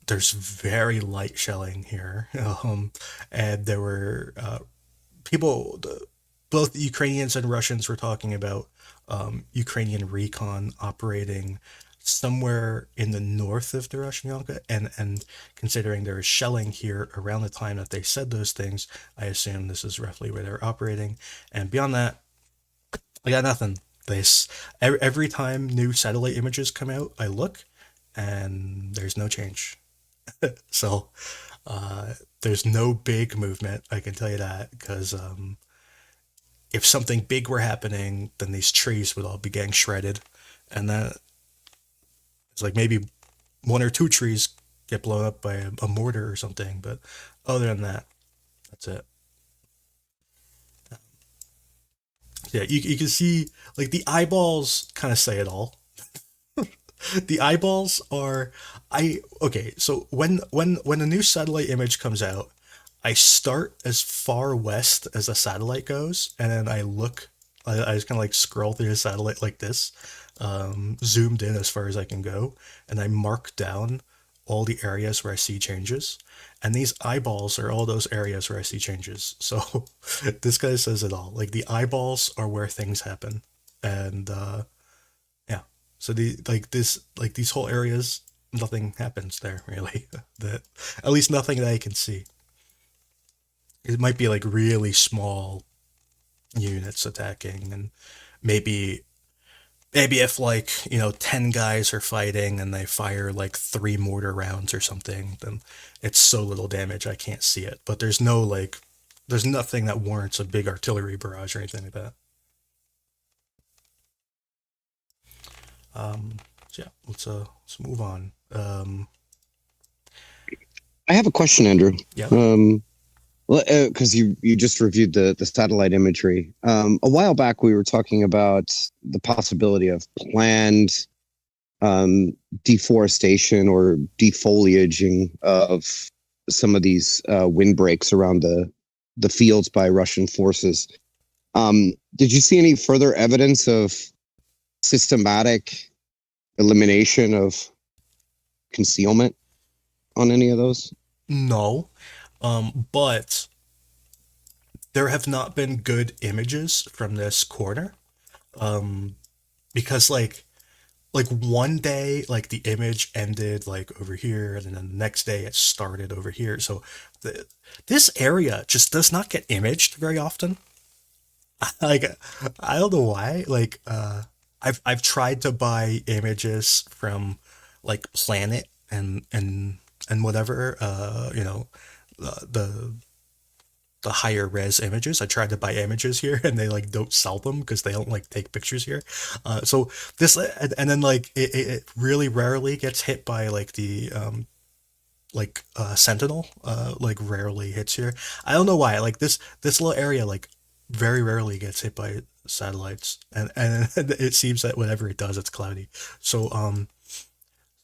There's very light shelling here. And there were both Ukrainians and Russians were talking about Ukrainian recon operating somewhere in the north of Dorozhnianka, and considering there is shelling here around the time that they said those things, I assume this is roughly where they're operating. And beyond that, I got nothing. Every time new satellite images come out, I look, and there's no change. So there's no big movement, I can tell you that, because if something big were happening, then these trees would all be getting shredded, and that it's like maybe 1 or 2 trees get blown up by a mortar or something, but other than that, that's it. Yeah, you can see, like, the eyeballs kind of say it all. The eyeballs are, okay, so when a new satellite image comes out, I start as far west as the satellite goes, and then I just kind of like scroll through the satellite like this, zoomed in as far as I can go, and I mark down all the areas where I see changes, and these eyeballs are all those areas where I see changes. So this guy says it all. Like, the eyeballs are where things happen, and yeah. So these whole areas, nothing happens there really. That, at least nothing that I can see. It might be like really small units attacking, and maybe if, like, 10 guys are fighting and they fire like 3 mortar rounds or something, then it's so little damage I can't see it. But there's nothing that warrants a big artillery barrage or anything like that. So yeah, let's move on. I have a question, Andrew. Yeah. Because you just reviewed the satellite imagery. A while back, we were talking about the possibility of planned deforestation or defoliaging of some of these windbreaks around the fields by Russian forces. Did you see any further evidence of systematic elimination of concealment on any of those? No, but there have not been good images from this corner. Um, because like one day like the image ended like over here and then the next day it started over here. So the, this area just does not get imaged very often. Like I don't know why. Like I've tried to buy images from like Planet and whatever the higher res images. I tried to buy images here and they like don't sell them because they don't like take pictures here. So this and then like it really rarely gets hit by like the Sentinel like rarely hits here. I don't know why. Like this little area like very rarely gets hit by satellites and it seems that whenever it does it's cloudy. So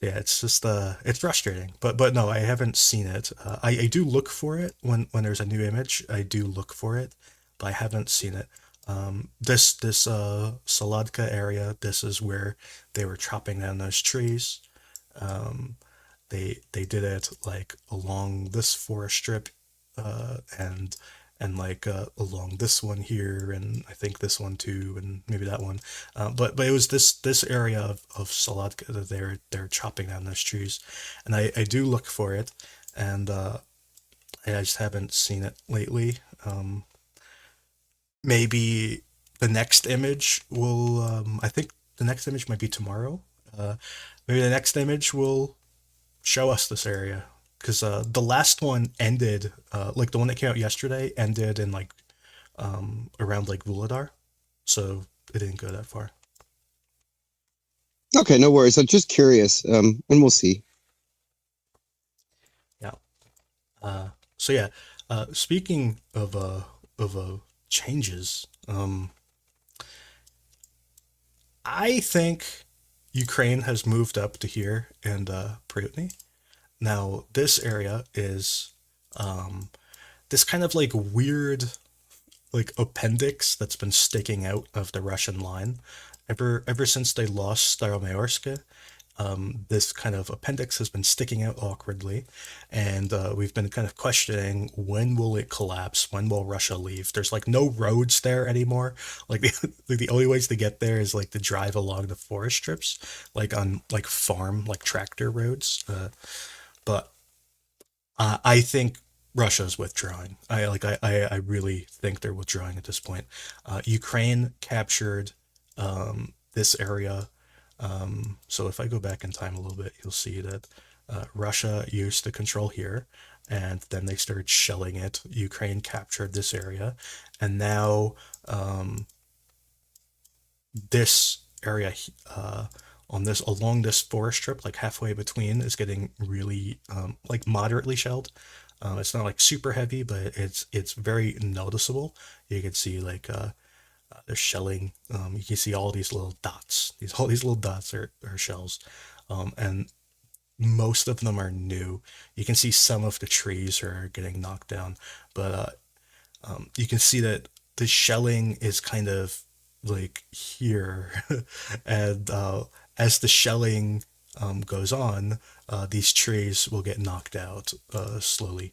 yeah, it's just it's frustrating. But no, I haven't seen it. I do look for it when there's a new image. I do look for it, but I haven't seen it. This Saladka area, this is where they were chopping down those trees. Um, they did it like along this forest strip, and like along this one here, and I think this one too, and maybe that one. But it was this area of Saladka that they're chopping down those trees, and I do look for it, and I just haven't seen it lately. Maybe the next image will. I think the next image might be tomorrow. Uh, Maybe the next image will show us this area because the last one ended like the one that came out yesterday ended in like around like Vuladar, so it didn't go that far. Okay, no worries. I'm just curious, and we'll see. Yeah. So yeah. Speaking of changes, I think Ukraine has moved up to here and Prutny. Now this area is um, this kind of like weird like appendix that's been sticking out of the Russian line ever since they lost Staromaiorske. This kind of appendix has been sticking out awkwardly, and we've been kind of questioning when will it collapse? When will Russia leave? There's like no roads there anymore. Like like the only ways to get there is like to drive along the forest strips, like on like farm like tractor roads. But I think Russia's withdrawing. I really think they're withdrawing at this point. Ukraine captured this area. So if I go back in time a little bit, you'll see that Russia used to control here, and then they started shelling it. Ukraine captured this area, and now um, this area on this along this forest strip, like halfway between, is getting really like moderately shelled. It's not like super heavy, but it's very noticeable. You can see like they're shelling. You can see all these little dots. All these little dots are shells, and most of them are new. You can see some of the trees are getting knocked down, but you can see that the shelling is kind of like here, and as the shelling goes on, these trees will get knocked out slowly.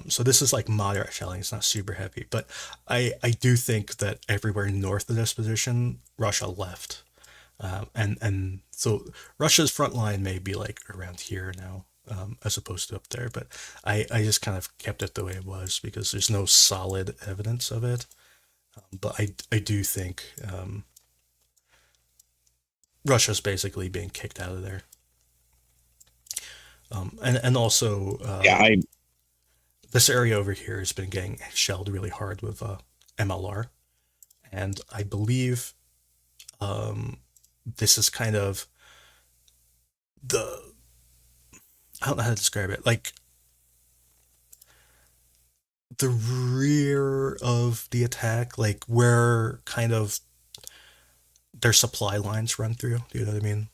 So this is like moderate shelling. It's not super heavy, but I do think that everywhere north of this position, Russia left, and so Russia's front line may be like around here now, as opposed to up there. But I just kind of kept it the way it was because there's no solid evidence of it. But I do think Russia's basically being kicked out of there. And also Yeah, I this area over here has been getting shelled really hard with MLR, and I believe this is kind of the I don't know how to describe it, like the rear of the attack, like where kind of their supply lines run through. Do you know what I mean?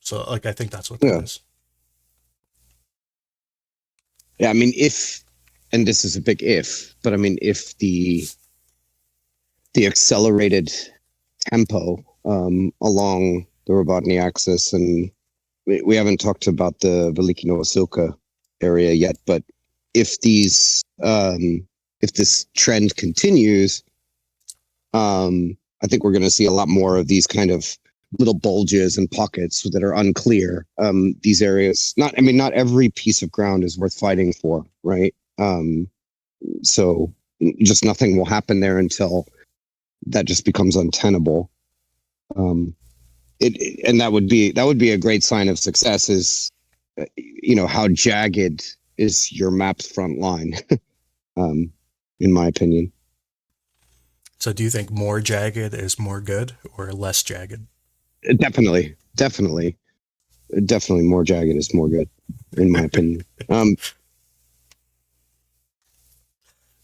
So like I think that's what that Yeah. is. Yeah, I mean, if, and this is a big if, but I mean, if the accelerated tempo along the Robotyne axis, and we haven't talked about the Veliki Novosilka area yet, but if these if this trend continues, I think we're going to see a lot more of these kind of little bulges and pockets that are unclear. These areas, not every piece of ground is worth fighting for, right? So just nothing will happen there until that just becomes untenable. And that would be a great sign of success. Is how jagged is your map's front line? In my opinion. So do you think more jagged is more good or less jagged? Definitely more jagged is more good, in my opinion.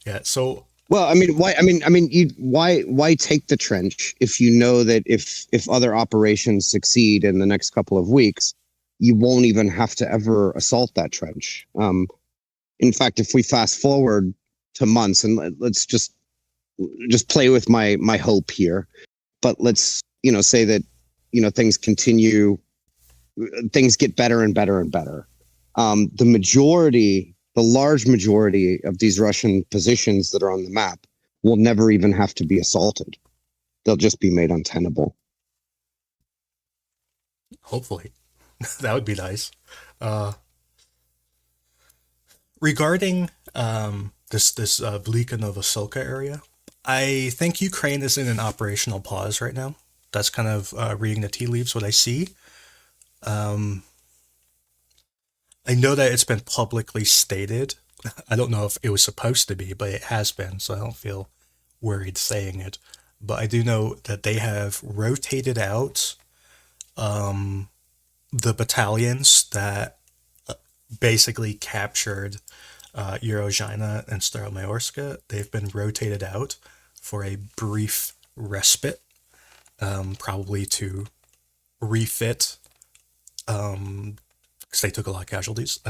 Yeah. So Well, I mean, why take the trench if you know that if other operations succeed in the next couple of weeks, you won't even have to ever assault that trench. In fact, if we fast forward to months, and let's just play with my hope here, but let's say that things continue, things get better and better and better. The large majority of these Russian positions that are on the map will never even have to be assaulted. They'll just be made untenable. hopefully, that would be nice. Uh, Regarding this Velika Novosilka area, I think Ukraine is in an operational pause right now. That's kind of reading the tea leaves what I see. Um, I know that it's been publicly stated. I don't know if it was supposed to be, but it has been, so I don't feel worried saying it. But I do know that they have rotated out um, the battalions that basically captured Urozhaine and Staromaiorske. They've been rotated out for a brief respite, probably to refit, because they took a lot of casualties.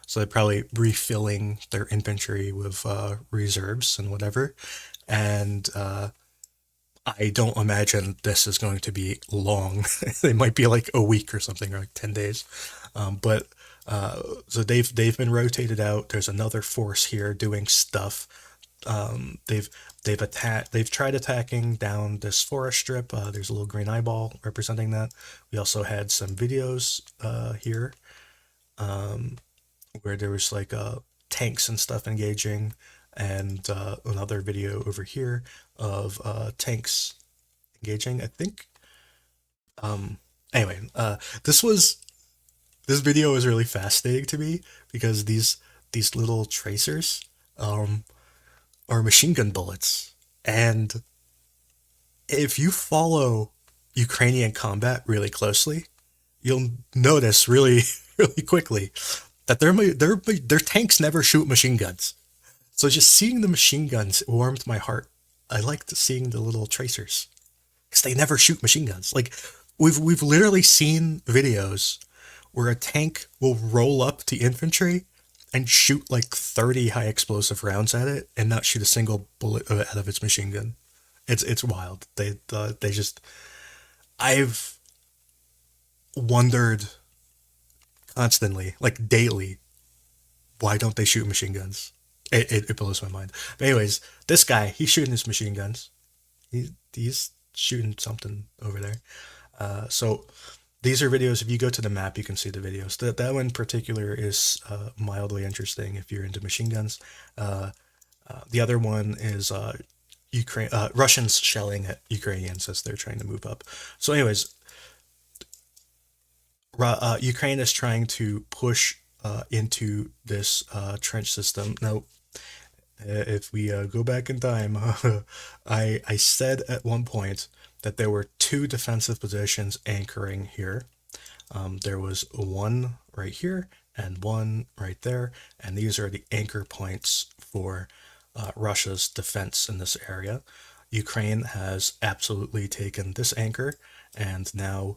So they're probably refilling their infantry with reserves and whatever. And I don't imagine this is going to be long. It might be like a week or something, or like 10 days. But so they've been rotated out. There's another force here doing stuff. They've tried attacking down this forest strip. There's a little green eyeball representing that. We also had some videos here where there was like tanks and stuff engaging, and another video over here of tanks engaging. I think. Anyway, this video is really fascinating to me because these little tracers are machine gun bullets, and if you follow Ukrainian combat really closely, you'll notice really really quickly that their tanks never shoot machine guns. So just seeing the machine guns warmed my heart. I liked seeing the little tracers because they never shoot machine guns. Like we've literally seen videos where a tank will roll up to infantry and shoot like 30 high explosive rounds at it and not shoot a single bullet out of its machine gun. It's wild. They just I've wondered constantly, like daily, why don't they shoot machine guns? It blows my mind. But anyways, this guy, he's shooting his machine guns. He's shooting something over there. So these are videos. If you go to the map, you can see the videos. That one in particular is mildly interesting if you're into machine guns. The other one is Russians shelling at Ukrainians as they're trying to move up. So anyways, Ukraine is trying to push into this trench system. Now, if we go back in time, I said at one point that there were two defensive positions anchoring here. There was one right here and one right there, and these are the anchor points for Russia's defense in this area. Ukraine has absolutely taken this anchor, and now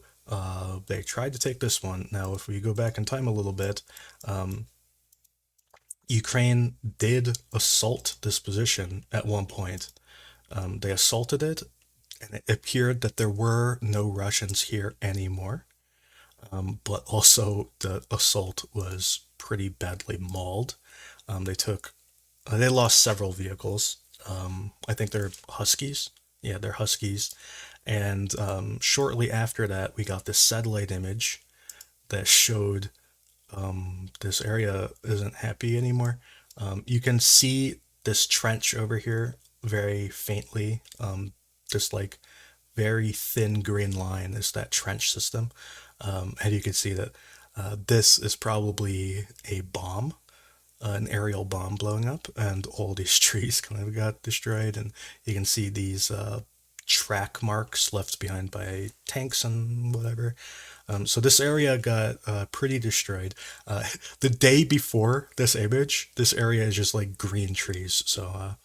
They tried to take this one. Now, if we go back in time a little bit, Ukraine did assault this position at one point. They assaulted it, and it appeared that there were no Russians here anymore. But also the assault was pretty badly mauled. They lost several vehicles. I think they're Huskies. Yeah, they're Huskies. And shortly after that, we got this satellite image that showed this area isn't happy anymore. You can see this trench over here very faintly. Just like very thin green line is that trench system. And you can see that this is probably a bomb, an aerial bomb blowing up, and all these trees kind of got destroyed. And you can see these track marks left behind by tanks and whatever. So this area got pretty destroyed. The day before this image, this area is just like green trees. So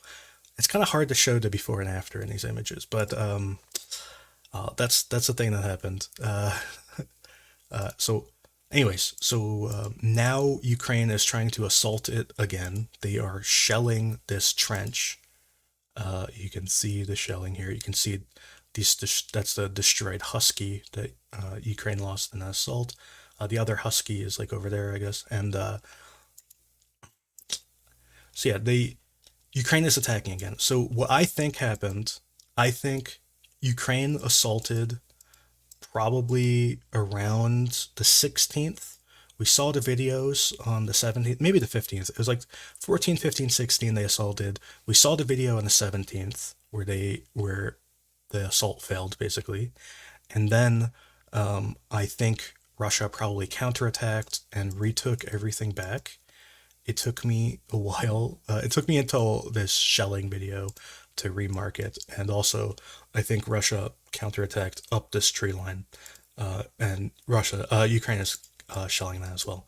it's kind of hard to show the before and after in these images, but that's the thing that happened. So anyways, now Ukraine is trying to assault it again. They are shelling this trench. You can see the shelling here. You can see that's the destroyed Husky that Ukraine lost in the assault. The other Husky is like over there, I guess. And so yeah, Ukraine is attacking again. So what I think happened, I think Ukraine assaulted probably around the 16th. We saw the videos on the 17th, maybe the 15th. It was like 14, 15, 16 they assaulted. We saw the video on the 17th where the assault failed basically. And then I think Russia probably counterattacked and retook everything back. It took me a while. It took me until this shelling video to remark it. And also, I think Russia counterattacked up this tree line. And Ukraine is shelling that as well.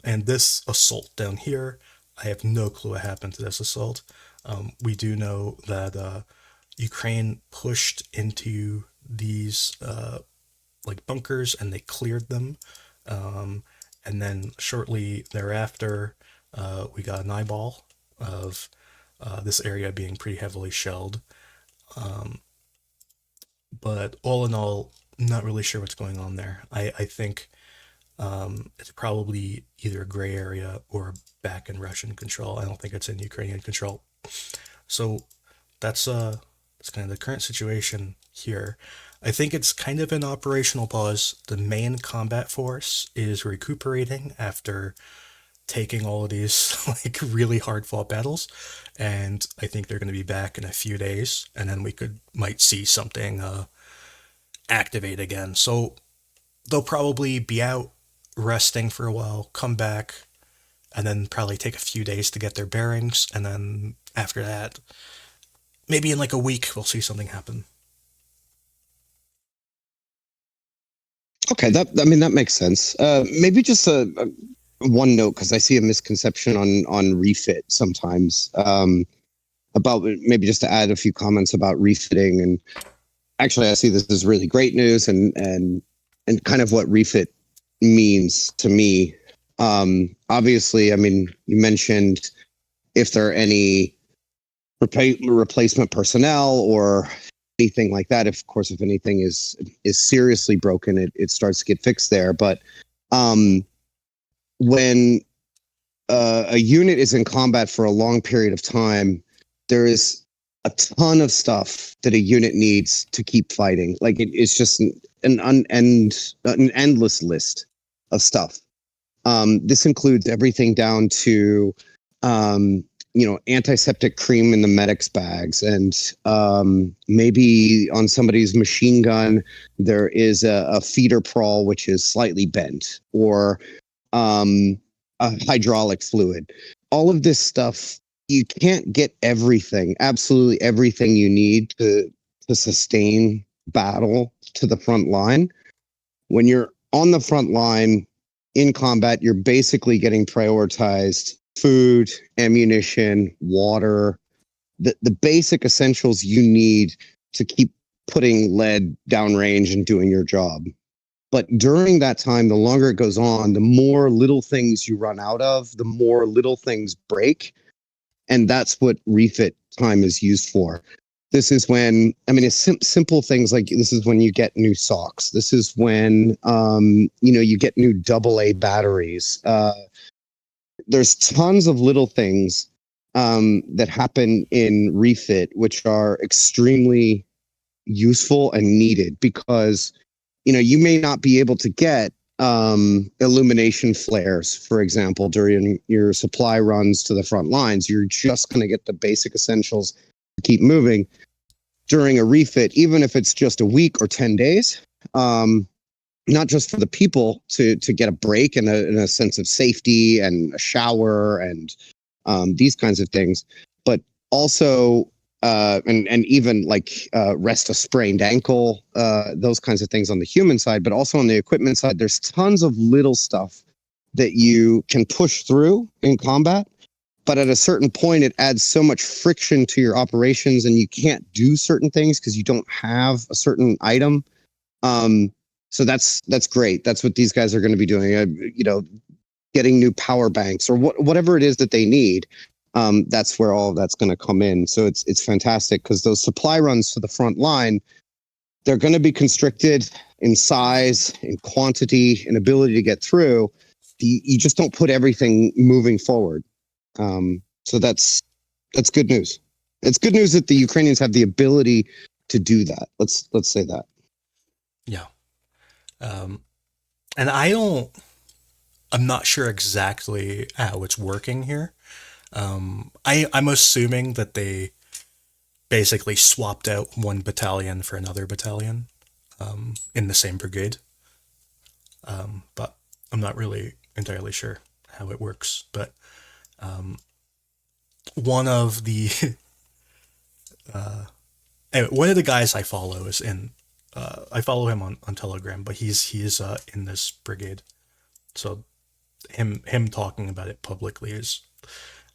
And this assault down here, I have no clue what happened to this assault. We do know that Ukraine pushed into these like bunkers and they cleared them. And then shortly thereafter, we got an eyeball of this area being pretty heavily shelled. But all in all, not really sure what's going on there. I think it's probably either a gray area or back in Russian control. I don't think it's in Ukrainian control. So that's kind of the current situation here. I think it's kind of an operational pause. The main combat force is recuperating after taking all of these like really hard fought battles, and I think they're going to be back in a few days, and then we might see something activate again. So they'll probably be out resting for a while, come back, and then probably take a few days to get their bearings, and then after that, maybe in like a week, we'll see something happen. Okay, that makes sense. Maybe just one note, because I see a misconception on refit sometimes, about maybe just to add a few comments about refitting. And actually, I see this as really great news and kind of what refit means to me. Obviously, I mean, you mentioned if there are any replacement personnel or anything like that. Of course, if anything is seriously broken, it starts to get fixed there. But when a unit is in combat for a long period of time, there is a ton of stuff that a unit needs to keep fighting. Like it's just an endless list of stuff. This includes everything down to antiseptic cream in the medics bags, and maybe on somebody's machine gun there is a feeder prawl which is slightly bent, or a hydraulic fluid. All of this stuff, you can't get everything, absolutely everything you need to sustain battle to the front line. When you're on the front line in combat, you're basically getting prioritized food, ammunition, water, the basic essentials you need to keep putting lead downrange and doing your job. But during that time, the longer it goes on, the more little things you run out of, the more little things break. And that's what refit time is used for. This is when, I mean, it's simple things like this is when you get new socks. This is when, you get new AA batteries. There's tons of little things that happen in refit, which are extremely useful and needed because, you may not be able to get illumination flares, for example, during your supply runs to the front lines. You're just going to get the basic essentials to keep moving. During a refit, even if it's just a week or 10 days, not just for the people to get a break and a sense of safety and a shower and these kinds of things, but also and even like rest a sprained ankle, those kinds of things on the human side, but also on the equipment side, there's tons of little stuff that you can push through in combat. But at a certain point, it adds so much friction to your operations and you can't do certain things because you don't have a certain item. So that's great. That's what these guys are going to be doing, getting new power banks or whatever it is that they need. That's where all of that's going to come in. So it's fantastic because those supply runs to the front line, they're going to be constricted in size, in quantity, in ability to get through. You just don't put everything moving forward. So that's good news. It's good news that the Ukrainians have the ability to do that. Let's say that. Yeah. And I'm not sure exactly how it's working here. I'm assuming that they basically swapped out one battalion for another battalion, in the same brigade. But I'm not really entirely sure how it works, but, one of the, anyway, one of the guys I follow is I follow him on Telegram, but he's in this brigade. So him talking about it publicly is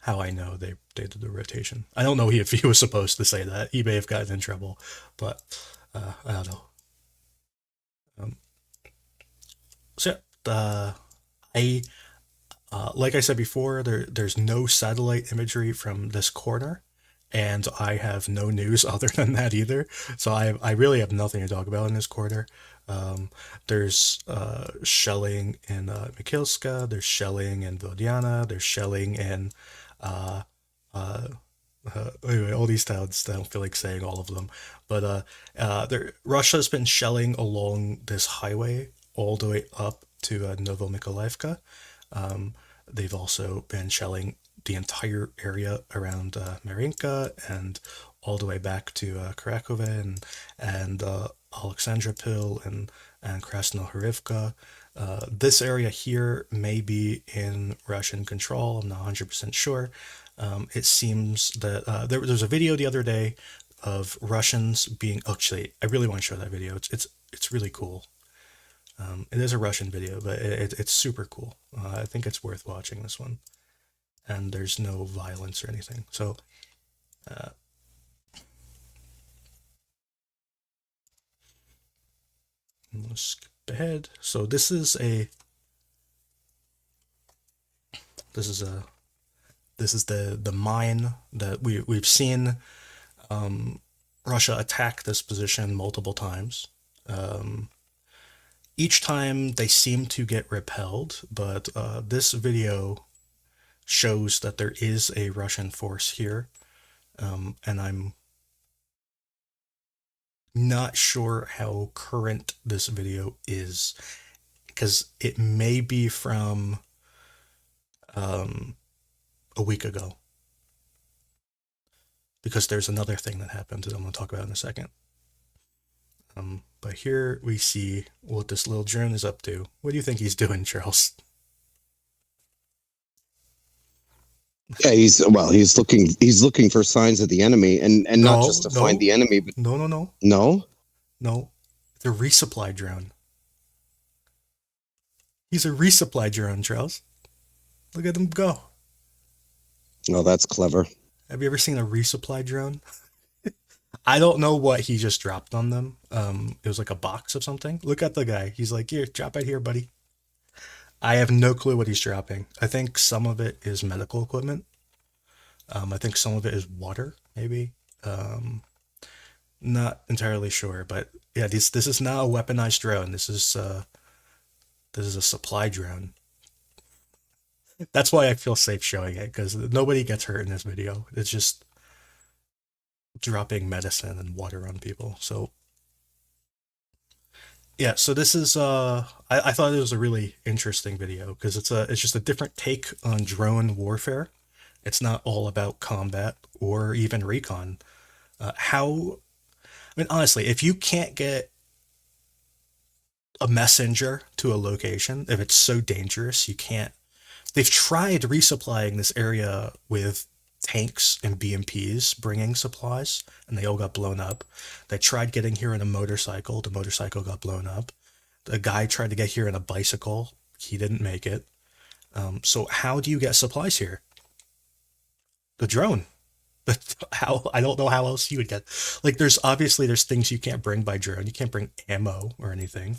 how I know they did the rotation. I don't know if he was supposed to say that. He may have gotten in trouble, but I don't know. I like I said before, there's no satellite imagery from this corner, and I have no news other than that either. So I really have nothing to talk about in this quarter. There's shelling in Mikilska, there's shelling in Vodiana, there's shelling in anyway, all these towns. I don't feel like saying all of them, but Russia's been shelling along this highway all the way up to Novoiehorivka. They've also been shelling the entire area around Marinka and all the way back to Krakove and Alexandropil and Krasnohorivka. This area here may be in Russian control. I'm not 100% sure. It seems that there was a video the other day of Russians being. Actually, I really want to show that video. It's really cool. It is a Russian video, but it's super cool. I think it's worth watching this one. And there's no violence or anything. So, let's skip ahead. So this is the mine that we've seen Russia attack this position multiple times. Each time they seem to get repelled, but this video shows that there is a Russian force here, and I'm not sure how current this video is, because it may be from a week ago, because there's another thing that happened that I'm going to talk about in a second. But here we see what this little drone is up to. What do you think he's doing, Charles? Yeah, he's looking for signs of the enemy, and not just to find the enemy, but no, the resupply drone. He's a resupply drone, Charles. Look at him go. Oh, that's clever. Have you ever seen a resupply drone? I don't know what he just dropped on them. It was like a box of something. Look at the guy. He's like, here, drop it here, buddy. I have no clue what he's dropping. I think some of it is medical equipment. I think some of it is water, maybe. Um, Not entirely sure, but yeah, this is not a weaponized drone. This is a supply drone. That's why I feel safe showing it because nobody gets hurt in this video. It's just dropping medicine and water on people. So yeah, so this is I thought it was a really interesting video because it's just a different take on drone warfare. It's not all about combat or even recon. How I mean, honestly, if you can't get a messenger to a location, if it's so dangerous, you can't. They've tried resupplying this area with tanks and BMPs bringing supplies, and they all got blown up. They tried getting here in a motorcycle. The motorcycle got blown up. The guy tried to get here in a bicycle. He didn't make it. So how do you get supplies here? The drone. How I don't know how else you would get. Like, there's things you can't bring by drone. You can't bring ammo or anything.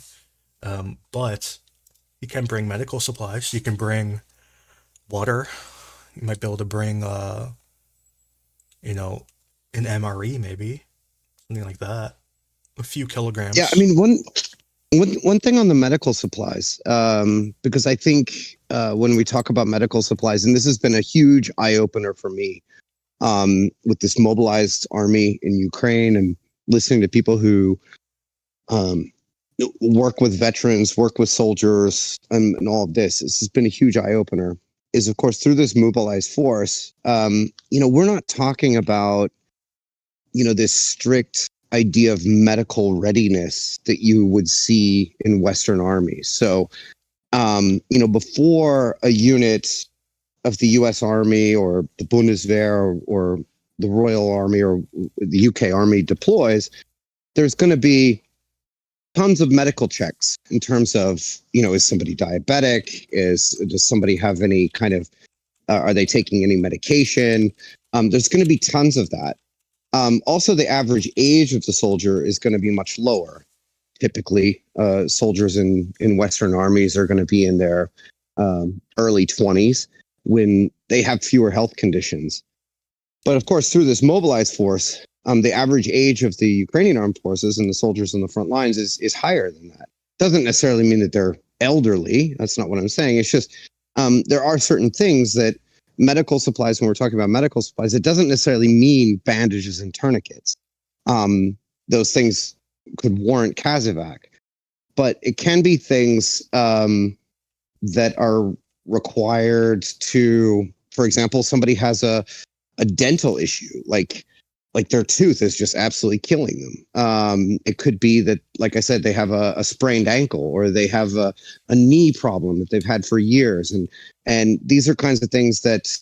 But you can bring medical supplies. You can bring water. You might be able to bring, you know, an MRE maybe, something like that. A few Yeah, I kilograms. mean, one thing on the medical supplies, because I think when we talk about medical supplies, and this has been a huge eye opener for me, with this mobilized army in Ukraine and listening to people who um, work with veterans, work with soldiers, and all of this. This has been a huge eye opener. Is of course through this mobilized force. We're not talking about this strict idea of medical readiness that you would see in Western armies. So, before a unit of the U.S. Army or the Bundeswehr or the Royal Army or the UK Army deploys, there's going to be tons of medical checks in terms of, is somebody diabetic? Does somebody have any kind of, are they taking any medication? There's going to be tons of that. Also, the average age of the soldier is going to be much lower. Typically, soldiers in Western armies are going to be in their early 20s when they have fewer health conditions. But of course, through this mobilized force, the average age of the Ukrainian armed forces and the soldiers on the front lines is higher than that. Doesn't necessarily mean that they're elderly. That's not what I'm saying. It's just there are certain things that medical supplies, when we're talking about medical supplies, it doesn't necessarily mean bandages and tourniquets. Those things could warrant Kazovac, but it can be things that are required to, for example, somebody has a dental issue, like their tooth is just absolutely killing them. It could be that, like I said, they have a sprained ankle, or they have a knee problem that they've had for years. And these are kinds of things that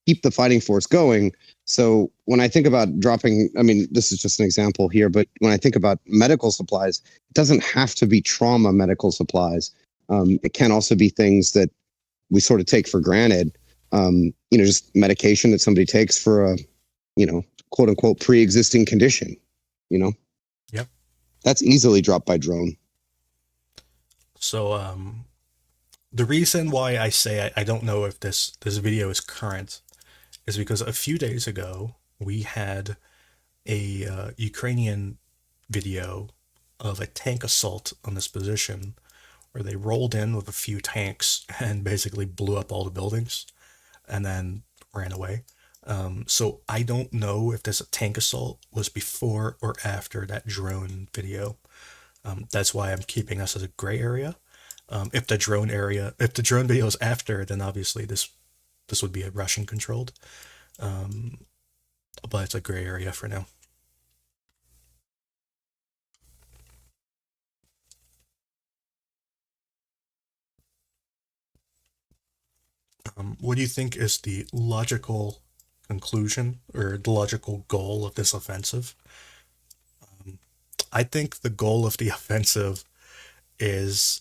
keep the fighting force going. So when I think about dropping, I mean, this is just an example here, but when I think about medical supplies, it doesn't have to be trauma medical supplies. It can also be things that we sort of take for granted. Just medication that somebody takes for a, quote unquote pre-existing condition, Yep. that's easily dropped by drone. So the reason why I say I don't know if this video is current is because a few days ago we had a Ukrainian video of a tank assault on this position where they rolled in with a few tanks and basically blew up all the buildings and then ran away. So I don't know if this tank assault was before or after that drone video. That's why I'm keeping us as a gray area. If the drone video is after, then obviously this would be a Russian controlled. But it's a gray area for now. What do you think is the logical conclusion or the logical goal of this offensive? I think the goal of the offensive is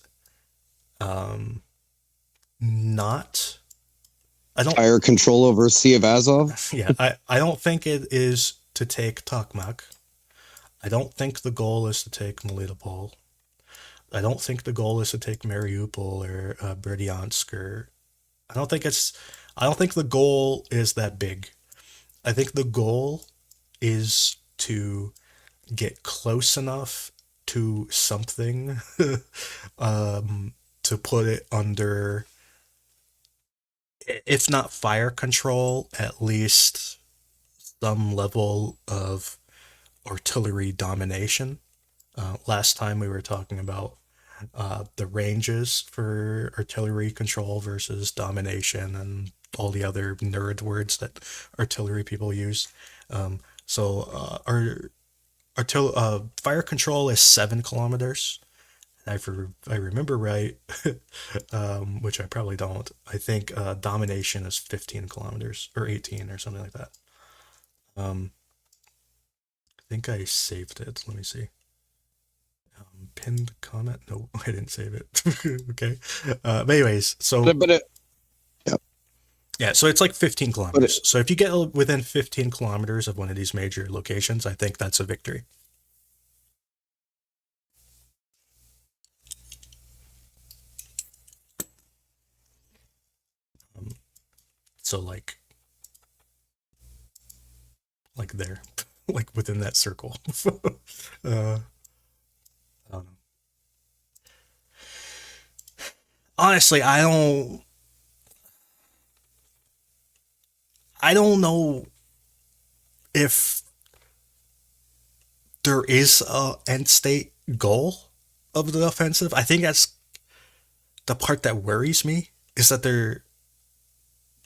not. I don't. Higher control over Sea of Azov. Yeah, I don't think it is to take Tokmak. I don't think the goal is to take Melitopol. I don't think the goal is to take Mariupol or Berdyansk, or I don't think the goal is that big. I think the goal is to get close enough to something to put it under, if not fire control, at least some level of artillery domination. Last time we were talking about the ranges for artillery control versus domination and all the other nerd words that artillery people use. Our fire control is 7 kilometers. If I remember right, which I probably don't. I think domination is 15 kilometers or 18 or something like that. I think I saved it. Let me see. Pinned comment? No, I didn't save it. Okay. But anyways, so yeah, so it's like 15 kilometers. So if you get within 15 kilometers of one of these major locations, I think that's a victory. So like there, like within that circle. I don't know. Honestly, I don't know if there is a end state goal of the offensive. I think that's the part that worries me, is that the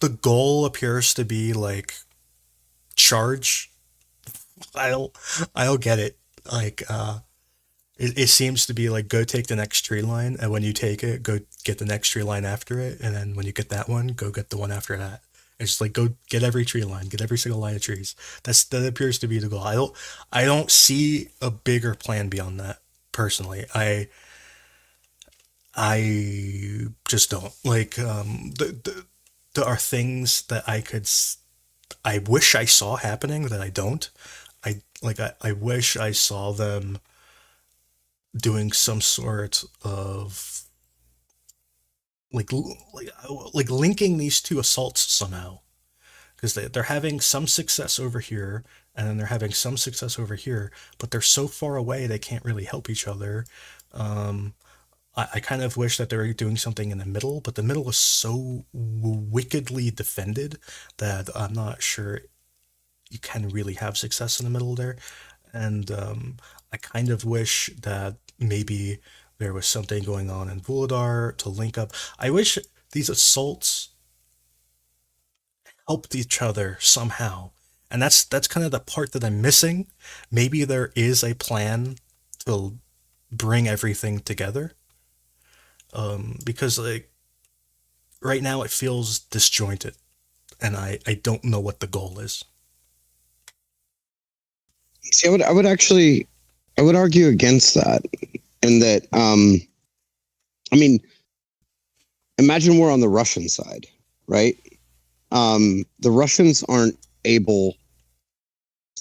goal appears to be like charge. I don't get it. Like it seems to be like, go take the next tree line, and when you take it, go get the next tree line after it, and then when you get that one, go get the one after that. It's just like, go get every tree line, get every single line of trees. That appears to be the goal. I don't see a bigger plan beyond that, personally. I just don't like. There are things that I wish I saw happening that I don't. I wish I saw them doing some sort of like linking these two assaults somehow, because they're having some success over here and then they're having some success over here, but they're so far away they can't really help each other. I kind of wish that they were doing something in the middle, but the middle is so wickedly defended that I'm not sure you can really have success in the middle there. And I kind of wish that maybe there was something going on in Vuhledar to link up. I wish these assaults helped each other somehow. And that's kind of the part that I'm missing. Maybe there is a plan to bring everything together. Because like right now it feels disjointed, and I don't know what the goal is. See, I would argue against that, in that I mean, imagine we're on the Russian side, right? The Russians aren't able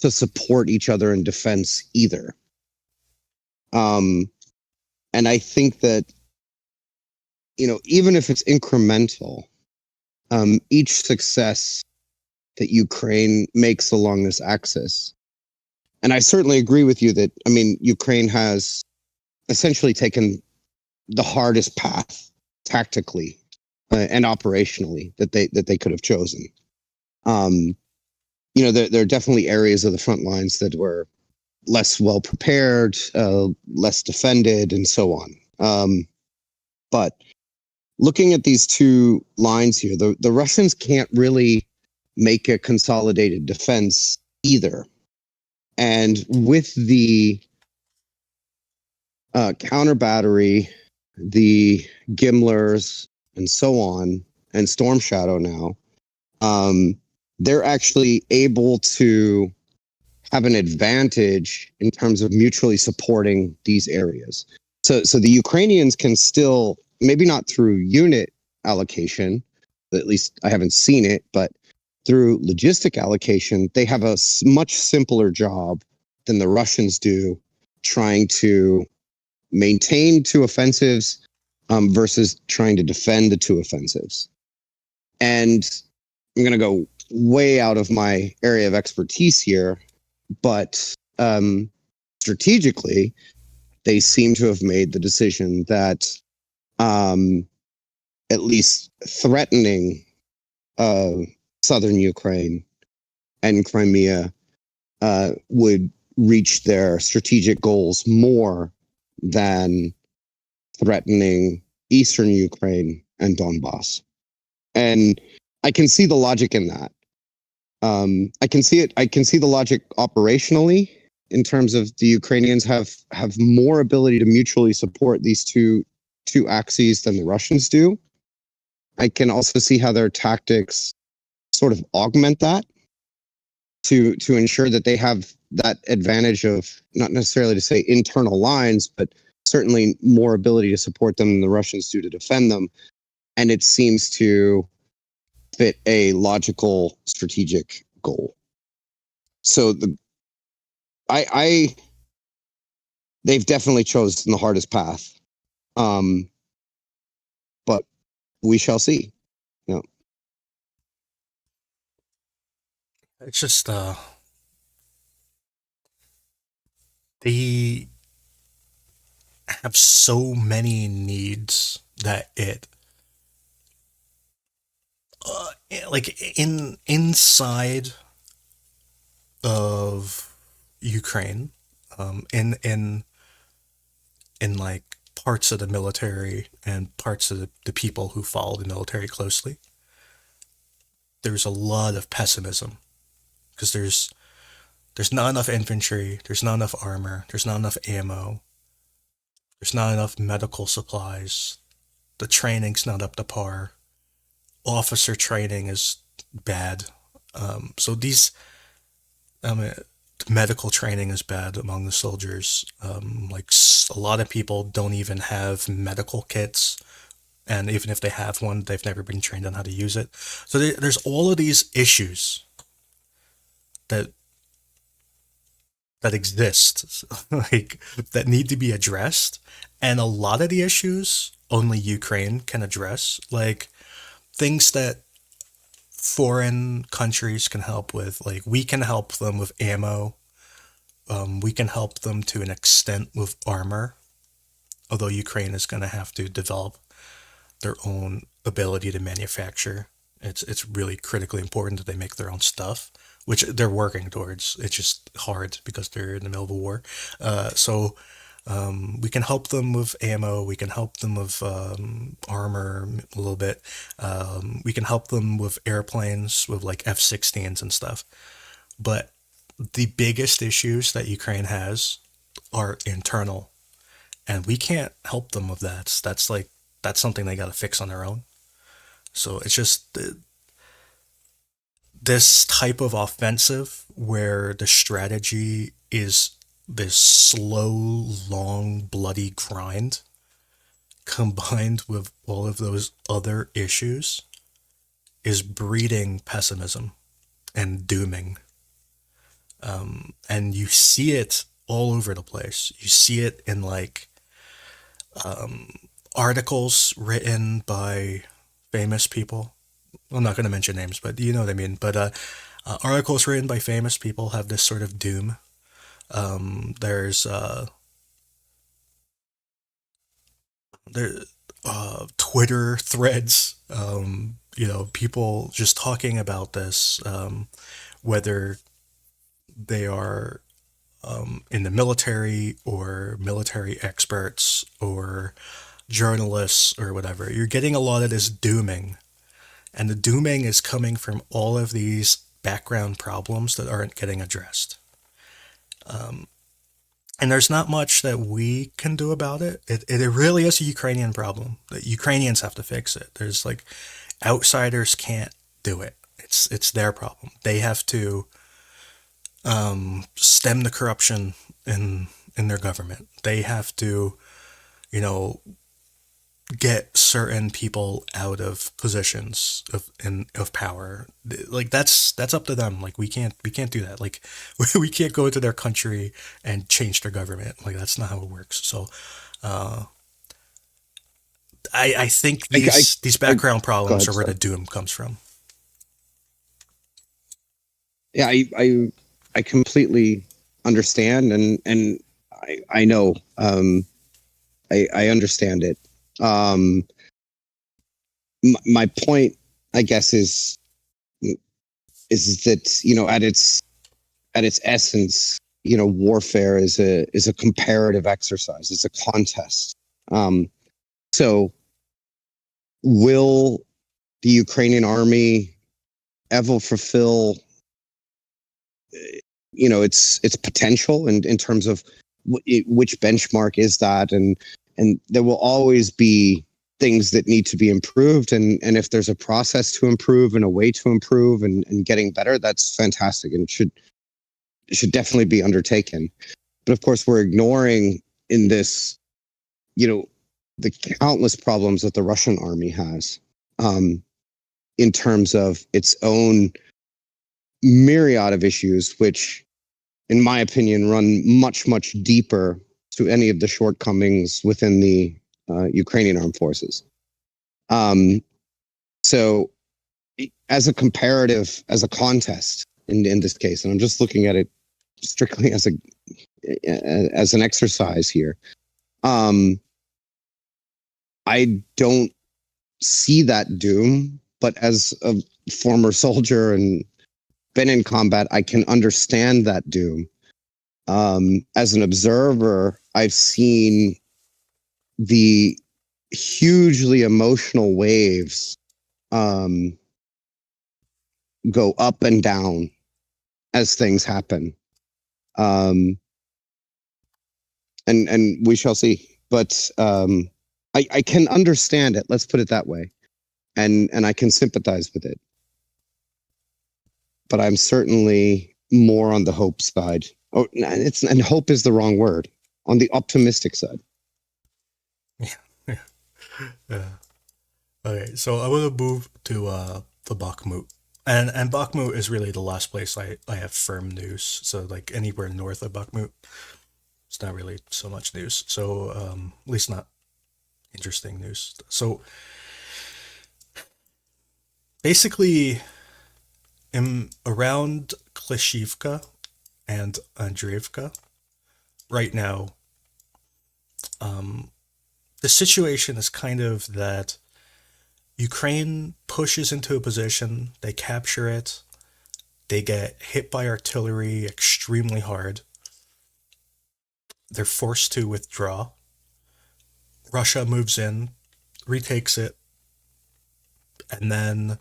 to support each other in defense either. And I think that, even if it's incremental, each success that Ukraine makes along this axis, and I certainly agree with you that, Ukraine has essentially taken the hardest path tactically and operationally that they could have chosen. There are definitely areas of the front lines that were less well prepared, less defended, and so on. But looking at these two lines here, the Russians can't really make a consolidated defense either. And with the counter battery, the Gimlers, and so on, and Storm Shadow now, they're actually able to have an advantage in terms of mutually supporting these areas. So the Ukrainians can still, maybe not through unit allocation, at least I haven't seen it, but through logistic allocation, they have a much simpler job than the Russians do, trying to maintain two offensives versus trying to defend the two offensives. And I'm going to go way out of my area of expertise here, but strategically, they seem to have made the decision that at least threatening southern Ukraine and Crimea would reach their strategic goals more than threatening eastern Ukraine and Donbass. And I can see the logic in that. I can see it. I can see the logic operationally in terms of the Ukrainians have more ability to mutually support these two axes than the Russians do. I can also see how their tactics sort of augment that to ensure that they have that advantage of, not necessarily to say internal lines, but certainly more ability to support them than the Russians do to defend them. And it seems to fit a logical strategic goal. So they've definitely chosen the hardest path. But we shall see. Yeah. It's just they have so many needs that it like inside of Ukraine, in like parts of the military and parts of the people who follow the military closely, there's a lot of pessimism because there's not enough infantry, there's not enough armor, there's not enough ammo, there's not enough medical supplies, the training's not up to par, officer training is bad. So these medical training is bad among the soldiers. Like a lot of people don't even have medical kits, and even if they have one, they've never been trained on how to use it. So there's all of these issues that exist, like that need to be addressed, and a lot of the issues only Ukraine can address, like things that foreign countries can help with. Like we can help them with ammo. We can help them to an extent with armor, although Ukraine is going to have to develop their own ability to manufacture. It's really critically important that they make their own stuff, which they're working towards. It's just hard because they're in the middle of a war. So we can help them with ammo. We can help them with armor a little bit. We can help them with airplanes, with like F-16s and stuff. But the biggest issues that Ukraine has are internal, and we can't help them with that. That's something they got to fix on their own. So it's just this type of offensive where the strategy is this slow, long, bloody grind combined with all of those other issues is breeding pessimism and dooming. And you see it all over the place. You see it in like articles written by famous people. I'm not going to mention names, but you know what I mean. But articles written by famous people have this sort of doom. There's there Twitter threads. People just talking about this, whether they are in the military or military experts or journalists or whatever. You're getting a lot of this dooming, and the dooming is coming from all of these background problems that aren't getting addressed. And there's not much that we can do about it. It really is a Ukrainian problem. The Ukrainians have to fix it. There's like outsiders can't do it. It's their problem. They have to stem the corruption in their government. They have to, get certain people out of positions of power. Like that's up to them. Like we can't do that. Like we can't go into their country and change their government. Like that's not how it works. So I think I, these I background go problems ahead. are where the Sorry. doom comes from. Yeah, I completely understand, and I know, I understand it. Um, my point, I guess, is that, at its essence, warfare is a comparative exercise. It's a contest. Um, so will the Ukrainian army ever fulfill, its potential in terms of which benchmark is that, and there will always be things that need to be improved, and if there's a process to improve and a way to improve, and getting better, that's fantastic, and it should definitely be undertaken. But of course, we're ignoring in this, you know the countless problems that the Russian army has, um, in terms of its own myriad of issues, which, in my opinion, run much, much deeper to any of the shortcomings within the Ukrainian armed forces. Um, so, as a comparative, as a contest in this case, and I'm just looking at it strictly as an exercise here. I don't see that doom, but as a former soldier and been in combat, I can understand that doom. As an observer, I've seen the hugely emotional waves, go up and down as things happen. Um, and we shall see. But I can understand it. Let's put it that way, and I can sympathize with it. But I'm certainly more on the hope side. Oh, and hope is the wrong word. On the optimistic side. Yeah. Yeah. Okay, so I want to move to Bakhmut. And Bakhmut is really the last place I have firm news. So like anywhere north of Bakhmut, it's not really so much news. So at least not interesting news. So basically, in around Klischiivka and Andreevka right now, the situation is kind of that Ukraine pushes into a position, they capture it, they get hit by artillery extremely hard, they're forced to withdraw. Russia moves in, retakes it, and then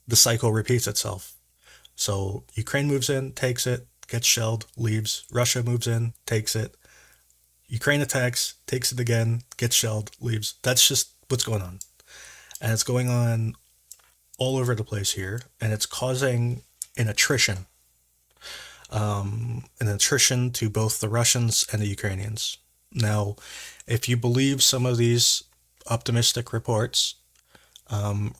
the cycle repeats itself. So Ukraine moves in, takes it, gets shelled, leaves. Russia moves in, takes it. Ukraine attacks, takes it again, gets shelled, leaves. That's just what's going on. And it's going on all over the place here, and it's causing an attrition. An attrition to both the Russians and the Ukrainians. Now, if you believe some of these optimistic reports,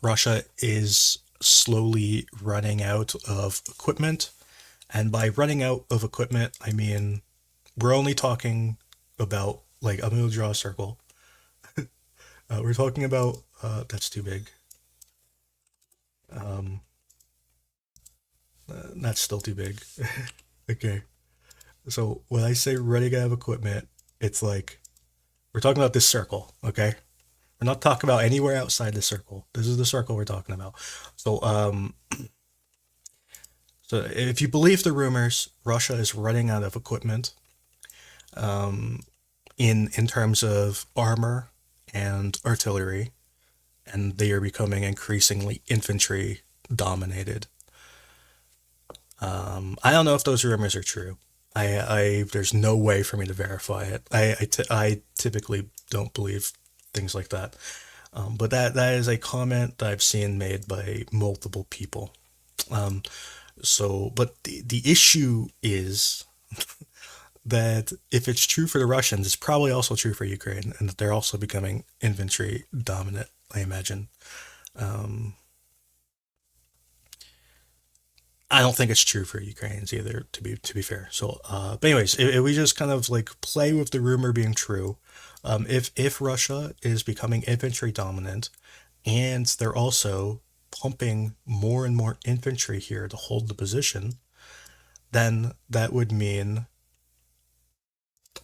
Russia is slowly running out of equipment. And by running out of equipment, I mean, we're only talking about, like, I'm going to draw a circle. We're talking about, that's too big. That's still too big. Okay. So when I say running out of equipment, it's like, we're talking about this circle, okay? We're not talking about anywhere outside the circle. This is the circle we're talking about. So, so if you believe the rumors, Russia is running out of equipment, in terms of armor and artillery, and they are becoming increasingly infantry dominated. I don't know if those rumors are true. There's no way for me to verify it. I typically don't believe things like that. But that is a comment that I've seen made by multiple people. So, but the issue is that if it's true for the Russians, it's probably also true for Ukraine, and that they're also becoming infantry dominant, I imagine. Um, I don't think it's true for Ukrainians either, to be fair. So, but anyways, if we just kind of like play with the rumor being true, if Russia is becoming infantry dominant, and they're also pumping more and more infantry here to hold the position, then that would mean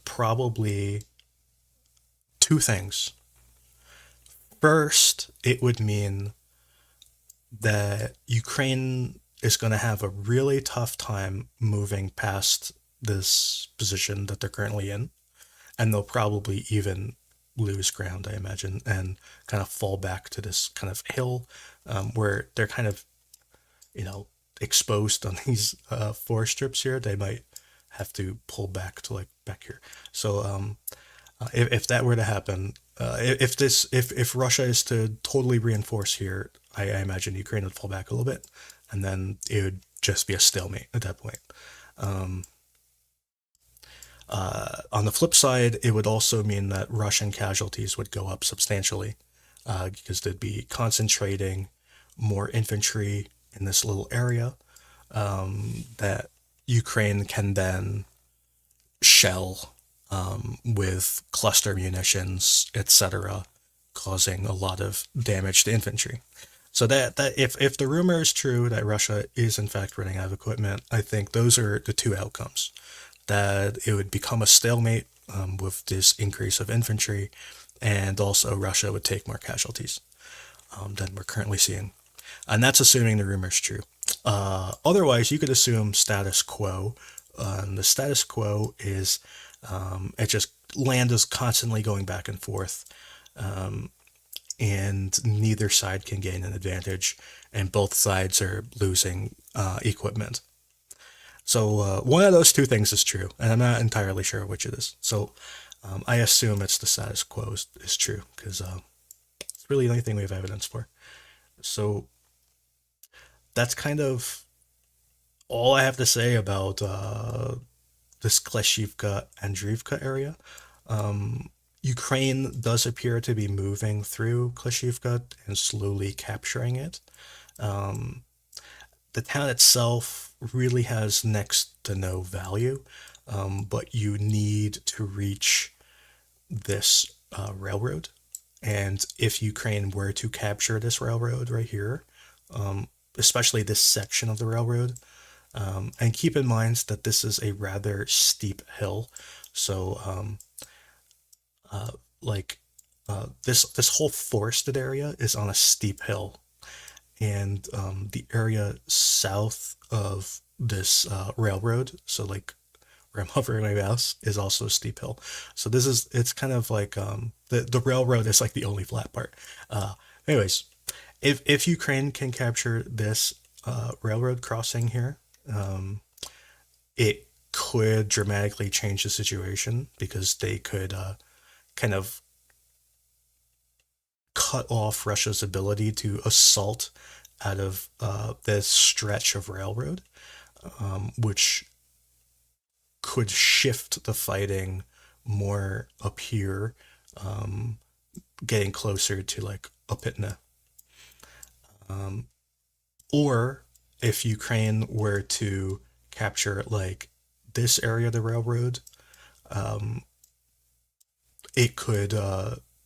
probably two things. First, it would mean that Ukraine is going to have a really tough time moving past this position that they're currently in, and they'll probably even lose ground, I imagine, and kind of fall back to this kind of hill where they're kind of, exposed on these forest strips here. They might have to pull back to like back here. So if that were to happen, if Russia is to totally reinforce here, I imagine Ukraine would fall back a little bit, and then it would just be a stalemate at that point. On the flip side, it would also mean that Russian casualties would go up substantially because they'd be concentrating more infantry in this little area that Ukraine can then shell with cluster munitions, etc., causing a lot of damage to infantry. So that if the rumor is true that Russia is in fact running out of equipment, I think those are the two outcomes. That it would become a stalemate with this increase of infantry, and also Russia would take more casualties than we're currently seeing. And that's assuming the rumor is true. Otherwise, you could assume status quo. The status quo is it just land is constantly going back and forth, and neither side can gain an advantage, and both sides are losing equipment. So one of those two things is true, and I'm not entirely sure which it is. So I assume it's the status quo is true, because it's really the only thing we have evidence for. So that's kind of all I have to say about this Klischiivka and Drivka area. Ukraine does appear to be moving through Klischiivka and slowly capturing it. The town itself really has next to no value, but you need to reach this railroad. And if Ukraine were to capture this railroad right here, especially this section of the railroad, and keep in mind that this is a rather steep hill, so this whole forested area is on a steep hill, and the area south of this railroad, so like where I'm hovering my mouse, is also a steep hill. So it's kind of like the railroad is like the only flat part. Anyways, if Ukraine can capture this railroad crossing here, it could dramatically change the situation, because they could kind of cut off Russia's ability to assault out of this stretch of railroad, which could shift the fighting more up here, getting closer to like Opitna. Or if Ukraine were to capture like this area of the railroad, it could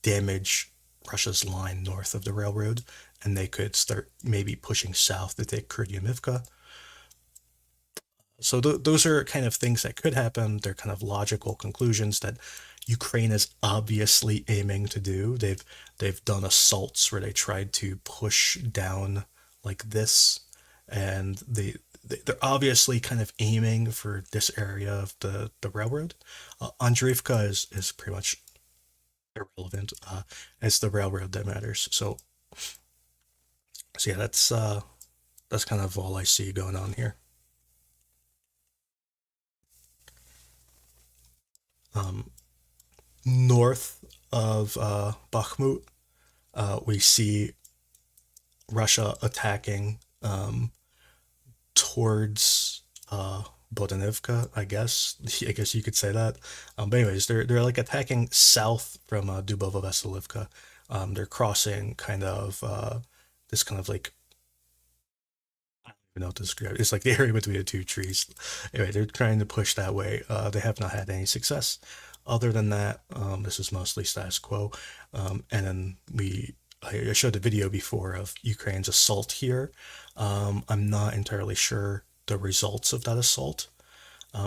damage Russia's line north of the railroad, and they could start maybe pushing south to take Kremmina. So those are kind of things that could happen. They're kind of logical conclusions that Ukraine is obviously aiming to do. They've done assaults where they tried to push down like this, and they're obviously kind of aiming for this area of the railroad. Andreevka is pretty much irrelevant. It's the railroad that matters. So yeah, that's kind of all I see going on here. North of Bakhmut, we see Russia attacking towards Robotyne, I guess. I guess you could say that. But anyways, they're like attacking south from Dubova-Vasilivka. They're crossing kind of this kind of like, I don't even know what to describe. It's like the area between the two trees. Anyway, they're trying to push that way. They have not had any success. Other than that, this is mostly status quo. And then I showed a video before of Ukraine's assault here. I'm not entirely sure the results of that assault.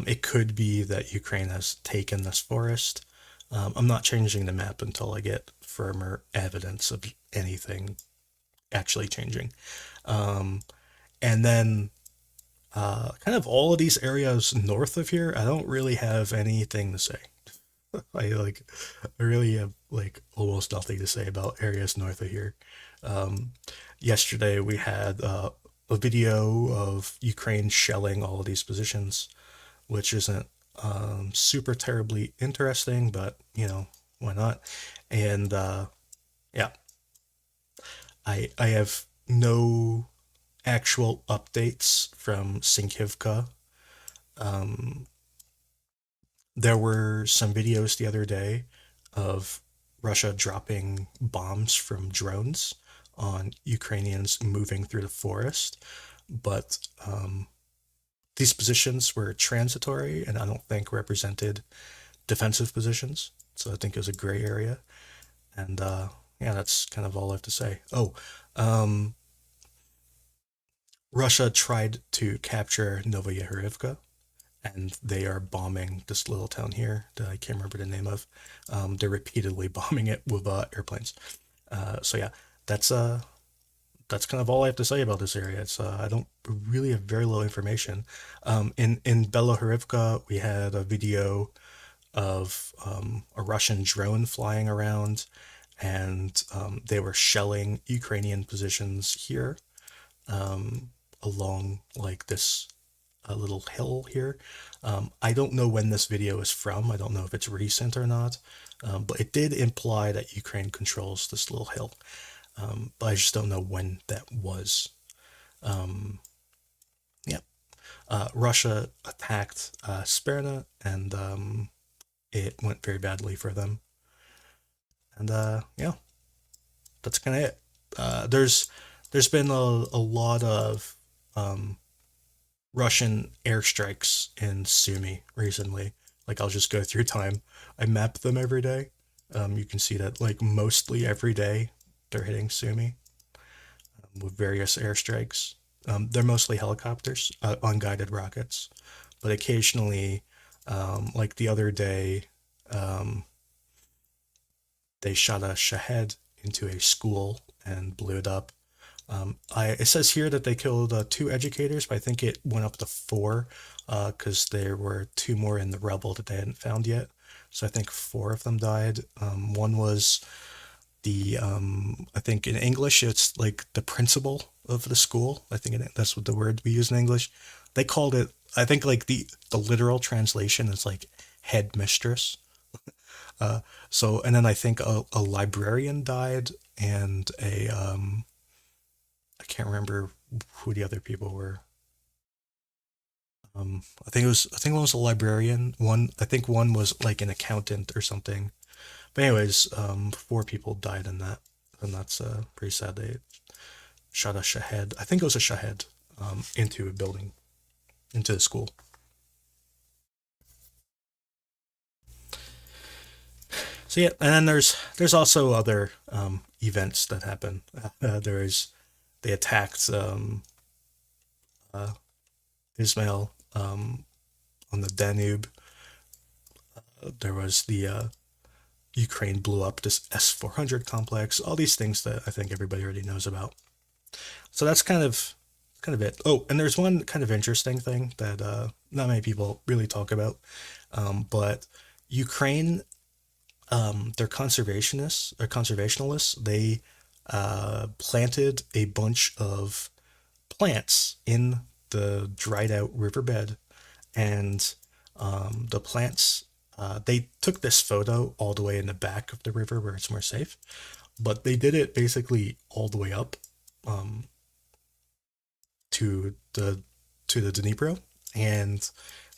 It could be that Ukraine has taken this forest. I'm not changing the map until I get firmer evidence of anything actually changing. And then kind of all of these areas north of here, I don't really have anything to say. I really have like almost nothing to say about areas north of here. Yesterday we had a video of Ukraine shelling all of these positions, which isn't super terribly interesting, but you know, why not? And yeah, I have no actual updates from Sinkivka. There were some videos the other day of Russia dropping bombs from drones on Ukrainians moving through the forest, but these positions were transitory and I don't think represented defensive positions. So I think it was a gray area. And yeah, that's kind of all I have to say. Oh, Russia tried to capture Novoiehorivka, and they are bombing this little town here that I can't remember the name of. They're repeatedly bombing it with airplanes. So yeah, that's kind of all I have to say about this area. It's I don't really have very little information. In Belohorivka, we had a video of a Russian drone flying around, and they were shelling Ukrainian positions here along like this little hill here. I don't know when this video is from. I don't know if it's recent or not, but it did imply that Ukraine controls this little hill. But I just don't know when that was. Yeah. Russia attacked Sperna, and it went very badly for them. And yeah, that's kind of it. There's been a lot of Russian airstrikes in Sumy recently. Like I'll just go through time. I map them every day. You can see that like mostly every day they're hitting Sumy with various airstrikes. They're mostly helicopters, unguided rockets, but occasionally, like the other day, they shot a Shahed into a school and blew it up. It says here that they killed 2 educators, but I think it went up to 4 because there were 2 more in the rubble that they hadn't found yet. So I think 4 of them died. One was I think in English it's like the principal of the school. I think that's what the word we use in English. They called it, I think like the literal translation is like headmistress. So, and then I think a librarian died and I can't remember who the other people were. I think one was a librarian. I think one was like an accountant or something. But anyways, 4 people died in that, and that's pretty sad. They shot a Shahed. I think it was a Shahed into a building, into the school. So yeah, and then there's also other events that happen. They attacked Ismail on the Danube. There was the Ukraine blew up this S-400 complex. All these things that I think everybody already knows about. So that's kind of it. Oh, and there's one kind of interesting thing that not many people really talk about, but Ukraine, they're conservationists. They planted a bunch of plants in the dried out riverbed, and the plants, they took this photo all the way in the back of the river where it's more safe, but they did it basically all the way up to the Dnipro, and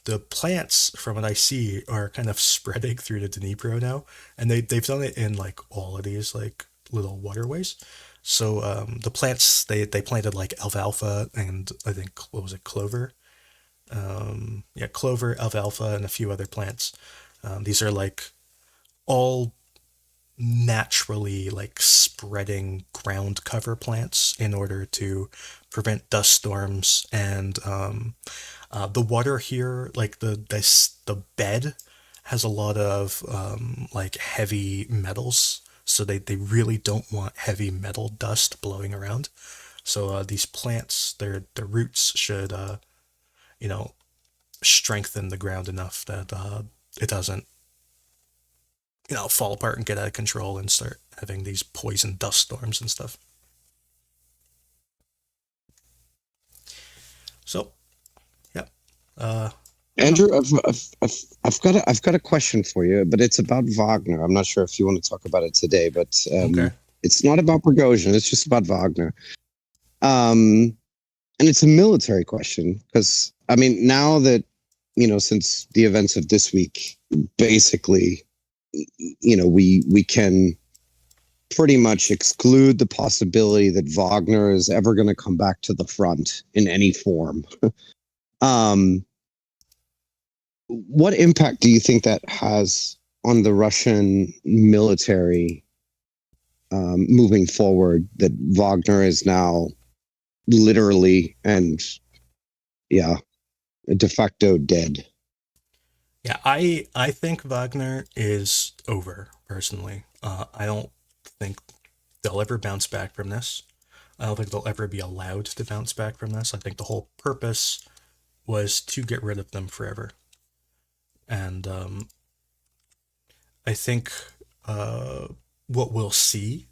the plants, from what I see, are kind of spreading through the Dnipro now, and they've done it in like all of these like little waterways. So the plants they planted like alfalfa and I think what was it, clover? Yeah, clover, alfalfa, and a few other plants. These are like all naturally like spreading ground cover plants in order to prevent dust storms and the water here, like the bed has a lot of like heavy metals, so they really don't want heavy metal dust blowing around. So these plants, their roots should you know strengthen the ground enough that it doesn't fall apart and get out of control and start having these poison dust storms and stuff. So yeah, I don't know. Andrew, I've got a question for you, but it's about Wagner. I'm not sure if you want to talk about it today, but Okay. it's not about Prigozhin. It's just about Wagner. Um, and it's a military question because I mean, now that since the events of this week, basically, we can pretty much exclude the possibility that Wagner is ever going to come back to the front in any form. um, what impact do you think that has on the Russian military moving forward? That Wagner is now literally and yeah, de facto dead. Yeah, I think Wagner is over personally. I don't think they'll ever bounce back from this. I don't think they'll ever be allowed to bounce back from this. I think the whole purpose was to get rid of them forever. And I think what we'll see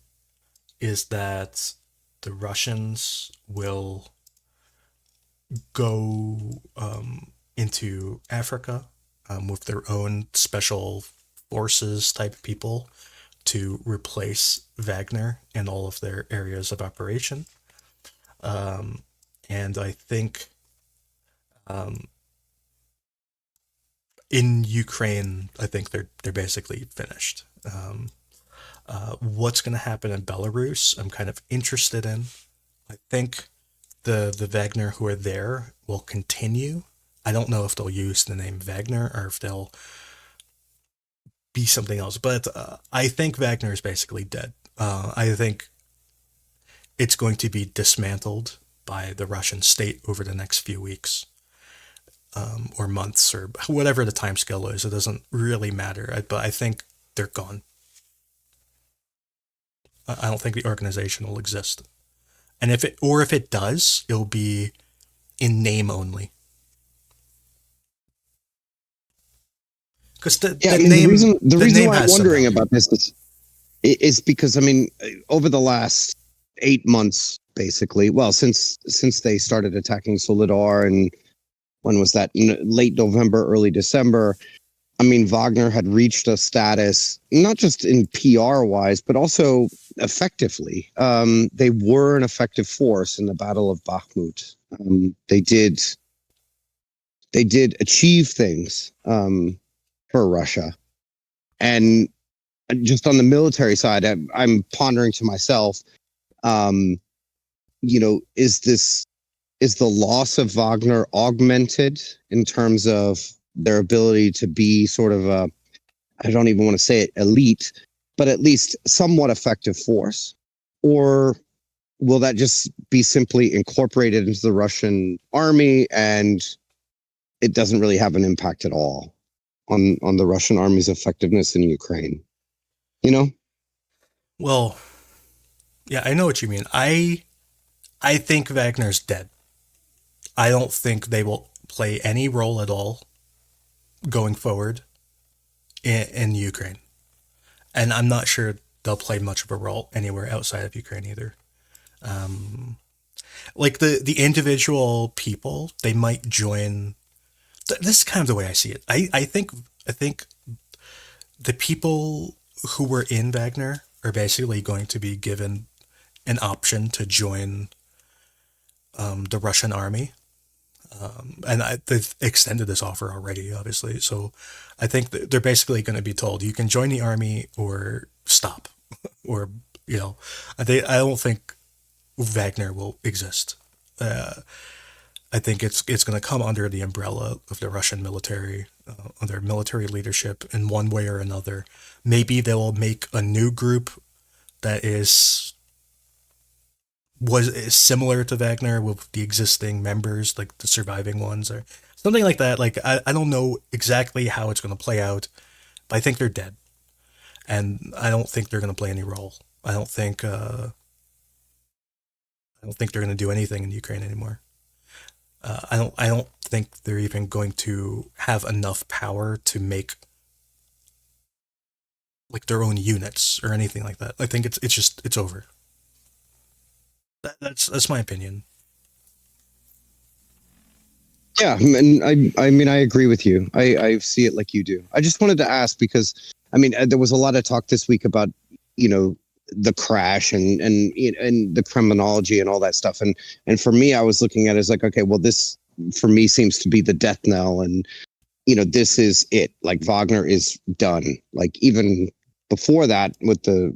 is that the Russians will go into Africa with their own special forces type people to replace Wagner in all of their areas of operation. Um, and I think um, in Ukraine, I think they're basically finished. What's going to happen in Belarus? I'm kind of interested in. I think the Wagner who are there will continue. I don't know if they'll use the name Wagner or if they'll be something else, but I think Wagner is basically dead. I think it's going to be dismantled by the Russian state over the next few weeks or months or whatever the time scale is. It doesn't really matter, but I think they're gone. I don't think the organization will exist. And if it does, it'll be in name only. Because Yeah, I mean the the reason name why I'm has some wondering value. about this is because I mean over the last 8 months, basically, well since they started attacking Solidar, and when was that? Late November, early December. I mean, Wagner had reached a status not just in PR wise, but also effectively. They were an effective force in the Battle of Bakhmut. They did achieve things for Russia. And just on the military side, I'm pondering to myself, um, is the loss of Wagner augmented in terms of their ability to be sort of a, I don't even want to say it elite, but at least somewhat effective force? Or will that just be simply incorporated into the Russian army and it doesn't really have an impact at all on the Russian army's effectiveness in Ukraine? You know? Well, yeah, I know what you mean. I think Wagner's dead. I don't think they will play any role at all going forward in Ukraine, and I'm not sure they'll play much of a role anywhere outside of Ukraine either. Like the individual people, they might join. This is kind of the way I see it. I think the people who were in Wagner are basically going to be given an option to join the Russian army. They've extended this offer already, obviously. So I think that they're basically going to be told you can join the army or stop, or I don't think Wagner will exist. I think it's going to come under the umbrella of the Russian military, under military leadership in one way or another. Maybe they will make a new group that is similar to Wagner with the existing members, like the surviving ones, or something like that. Like I don't know exactly how it's going to play out, but I think they're dead, and I don't think they're going to play any role. I don't think they're going to do anything in Ukraine anymore. I don't think they're even going to have enough power to make like their own units or anything like that. I think it's over. That's my opinion. Yeah, and I mean I agree with you. I see it like you do. I just wanted to ask because I mean there was a lot of talk this week about the crash and the criminology and all that stuff, and for me I was looking at it as like, okay, well, this for me seems to be the death knell, and this is it. Like Wagner is done. Like even before that with the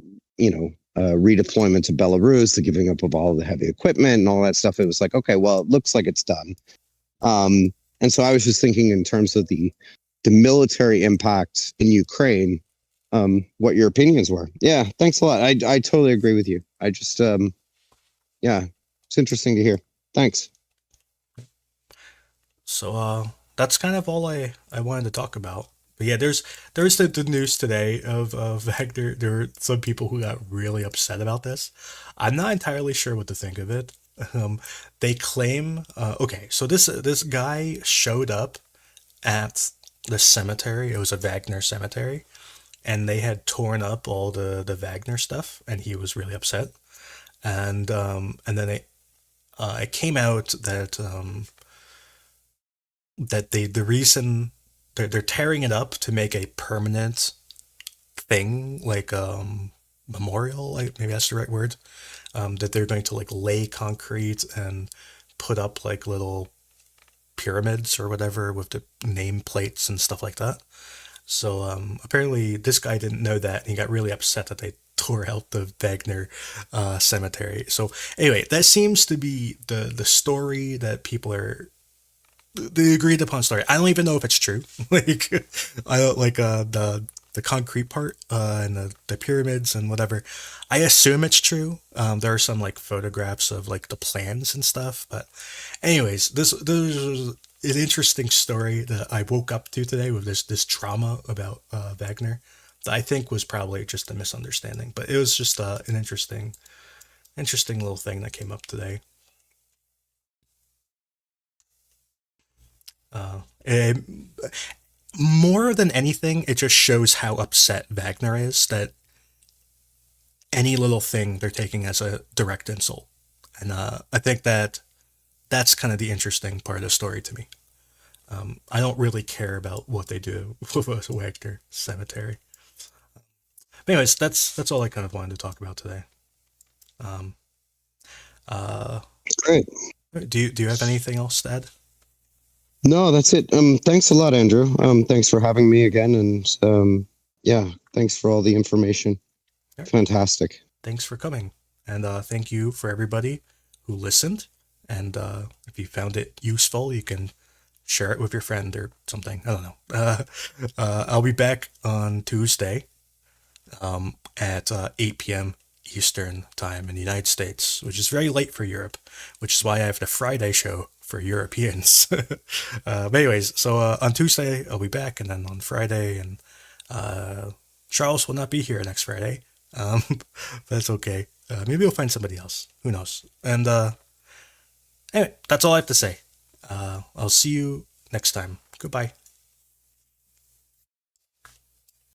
redeployment to Belarus, the giving up of all the heavy equipment and all that stuff, it was like, okay, well, it looks like it's done. And so I was just thinking in terms of the military impact in Ukraine, what your opinions were. Yeah, thanks a lot. I totally agree with you. I just yeah, it's interesting to hear. Thanks. So that's kind of all I wanted to talk about. But yeah, there's the news today of Wagner. There were some people who got really upset about this. I'm not entirely sure what to think of it. They claim okay, so this guy showed up at the cemetery. It was a Wagner cemetery, and they had torn up all the Wagner stuff, and he was really upset. And then it came out that the reason they're tearing it up to make a permanent thing, like memorial, like maybe that's the right word. That they're going to like lay concrete and put up like little pyramids or whatever with the name plates and stuff like that. So apparently this guy didn't know that, and he got really upset that they tore out the Wagner cemetery. So anyway, that seems to be the story that people are the agreed upon story. I don't even know if it's true. Like I don't like the concrete part and the pyramids and whatever. I assume it's true. There are some like photographs of like the plans and stuff. But anyways, this was an interesting story that I woke up to today with this trauma about Wagner that I think was probably just a misunderstanding. But it was just an interesting little thing that came up today. It, more than anything, it just shows how upset Wagner is that any little thing they're taking as a direct insult. And I think that's kind of the interesting part of the story to me. I don't really care about what they do with Wagner Cemetery. But anyways, that's all I kind of wanted to talk about today. Um, uh, Great. do you have anything else to add? No, that's it. Thanks a lot, Andrew. Thanks for having me again, and yeah, thanks for all the information. Yeah. Fantastic. Thanks for coming, and thank you for everybody who listened. And if you found it useful, you can share it with your friend or something. I don't know. I'll be back on Tuesday at 8 p.m. Eastern time in the United States, which is very late for Europe, which is why I have the Friday show for Europeans. But anyways, so on Tuesday I'll be back, and then on Friday, and Charles will not be here next Friday. That's okay. Maybe we'll find somebody else. Who knows? And anyway, that's all I have to say. I'll see you next time. Goodbye.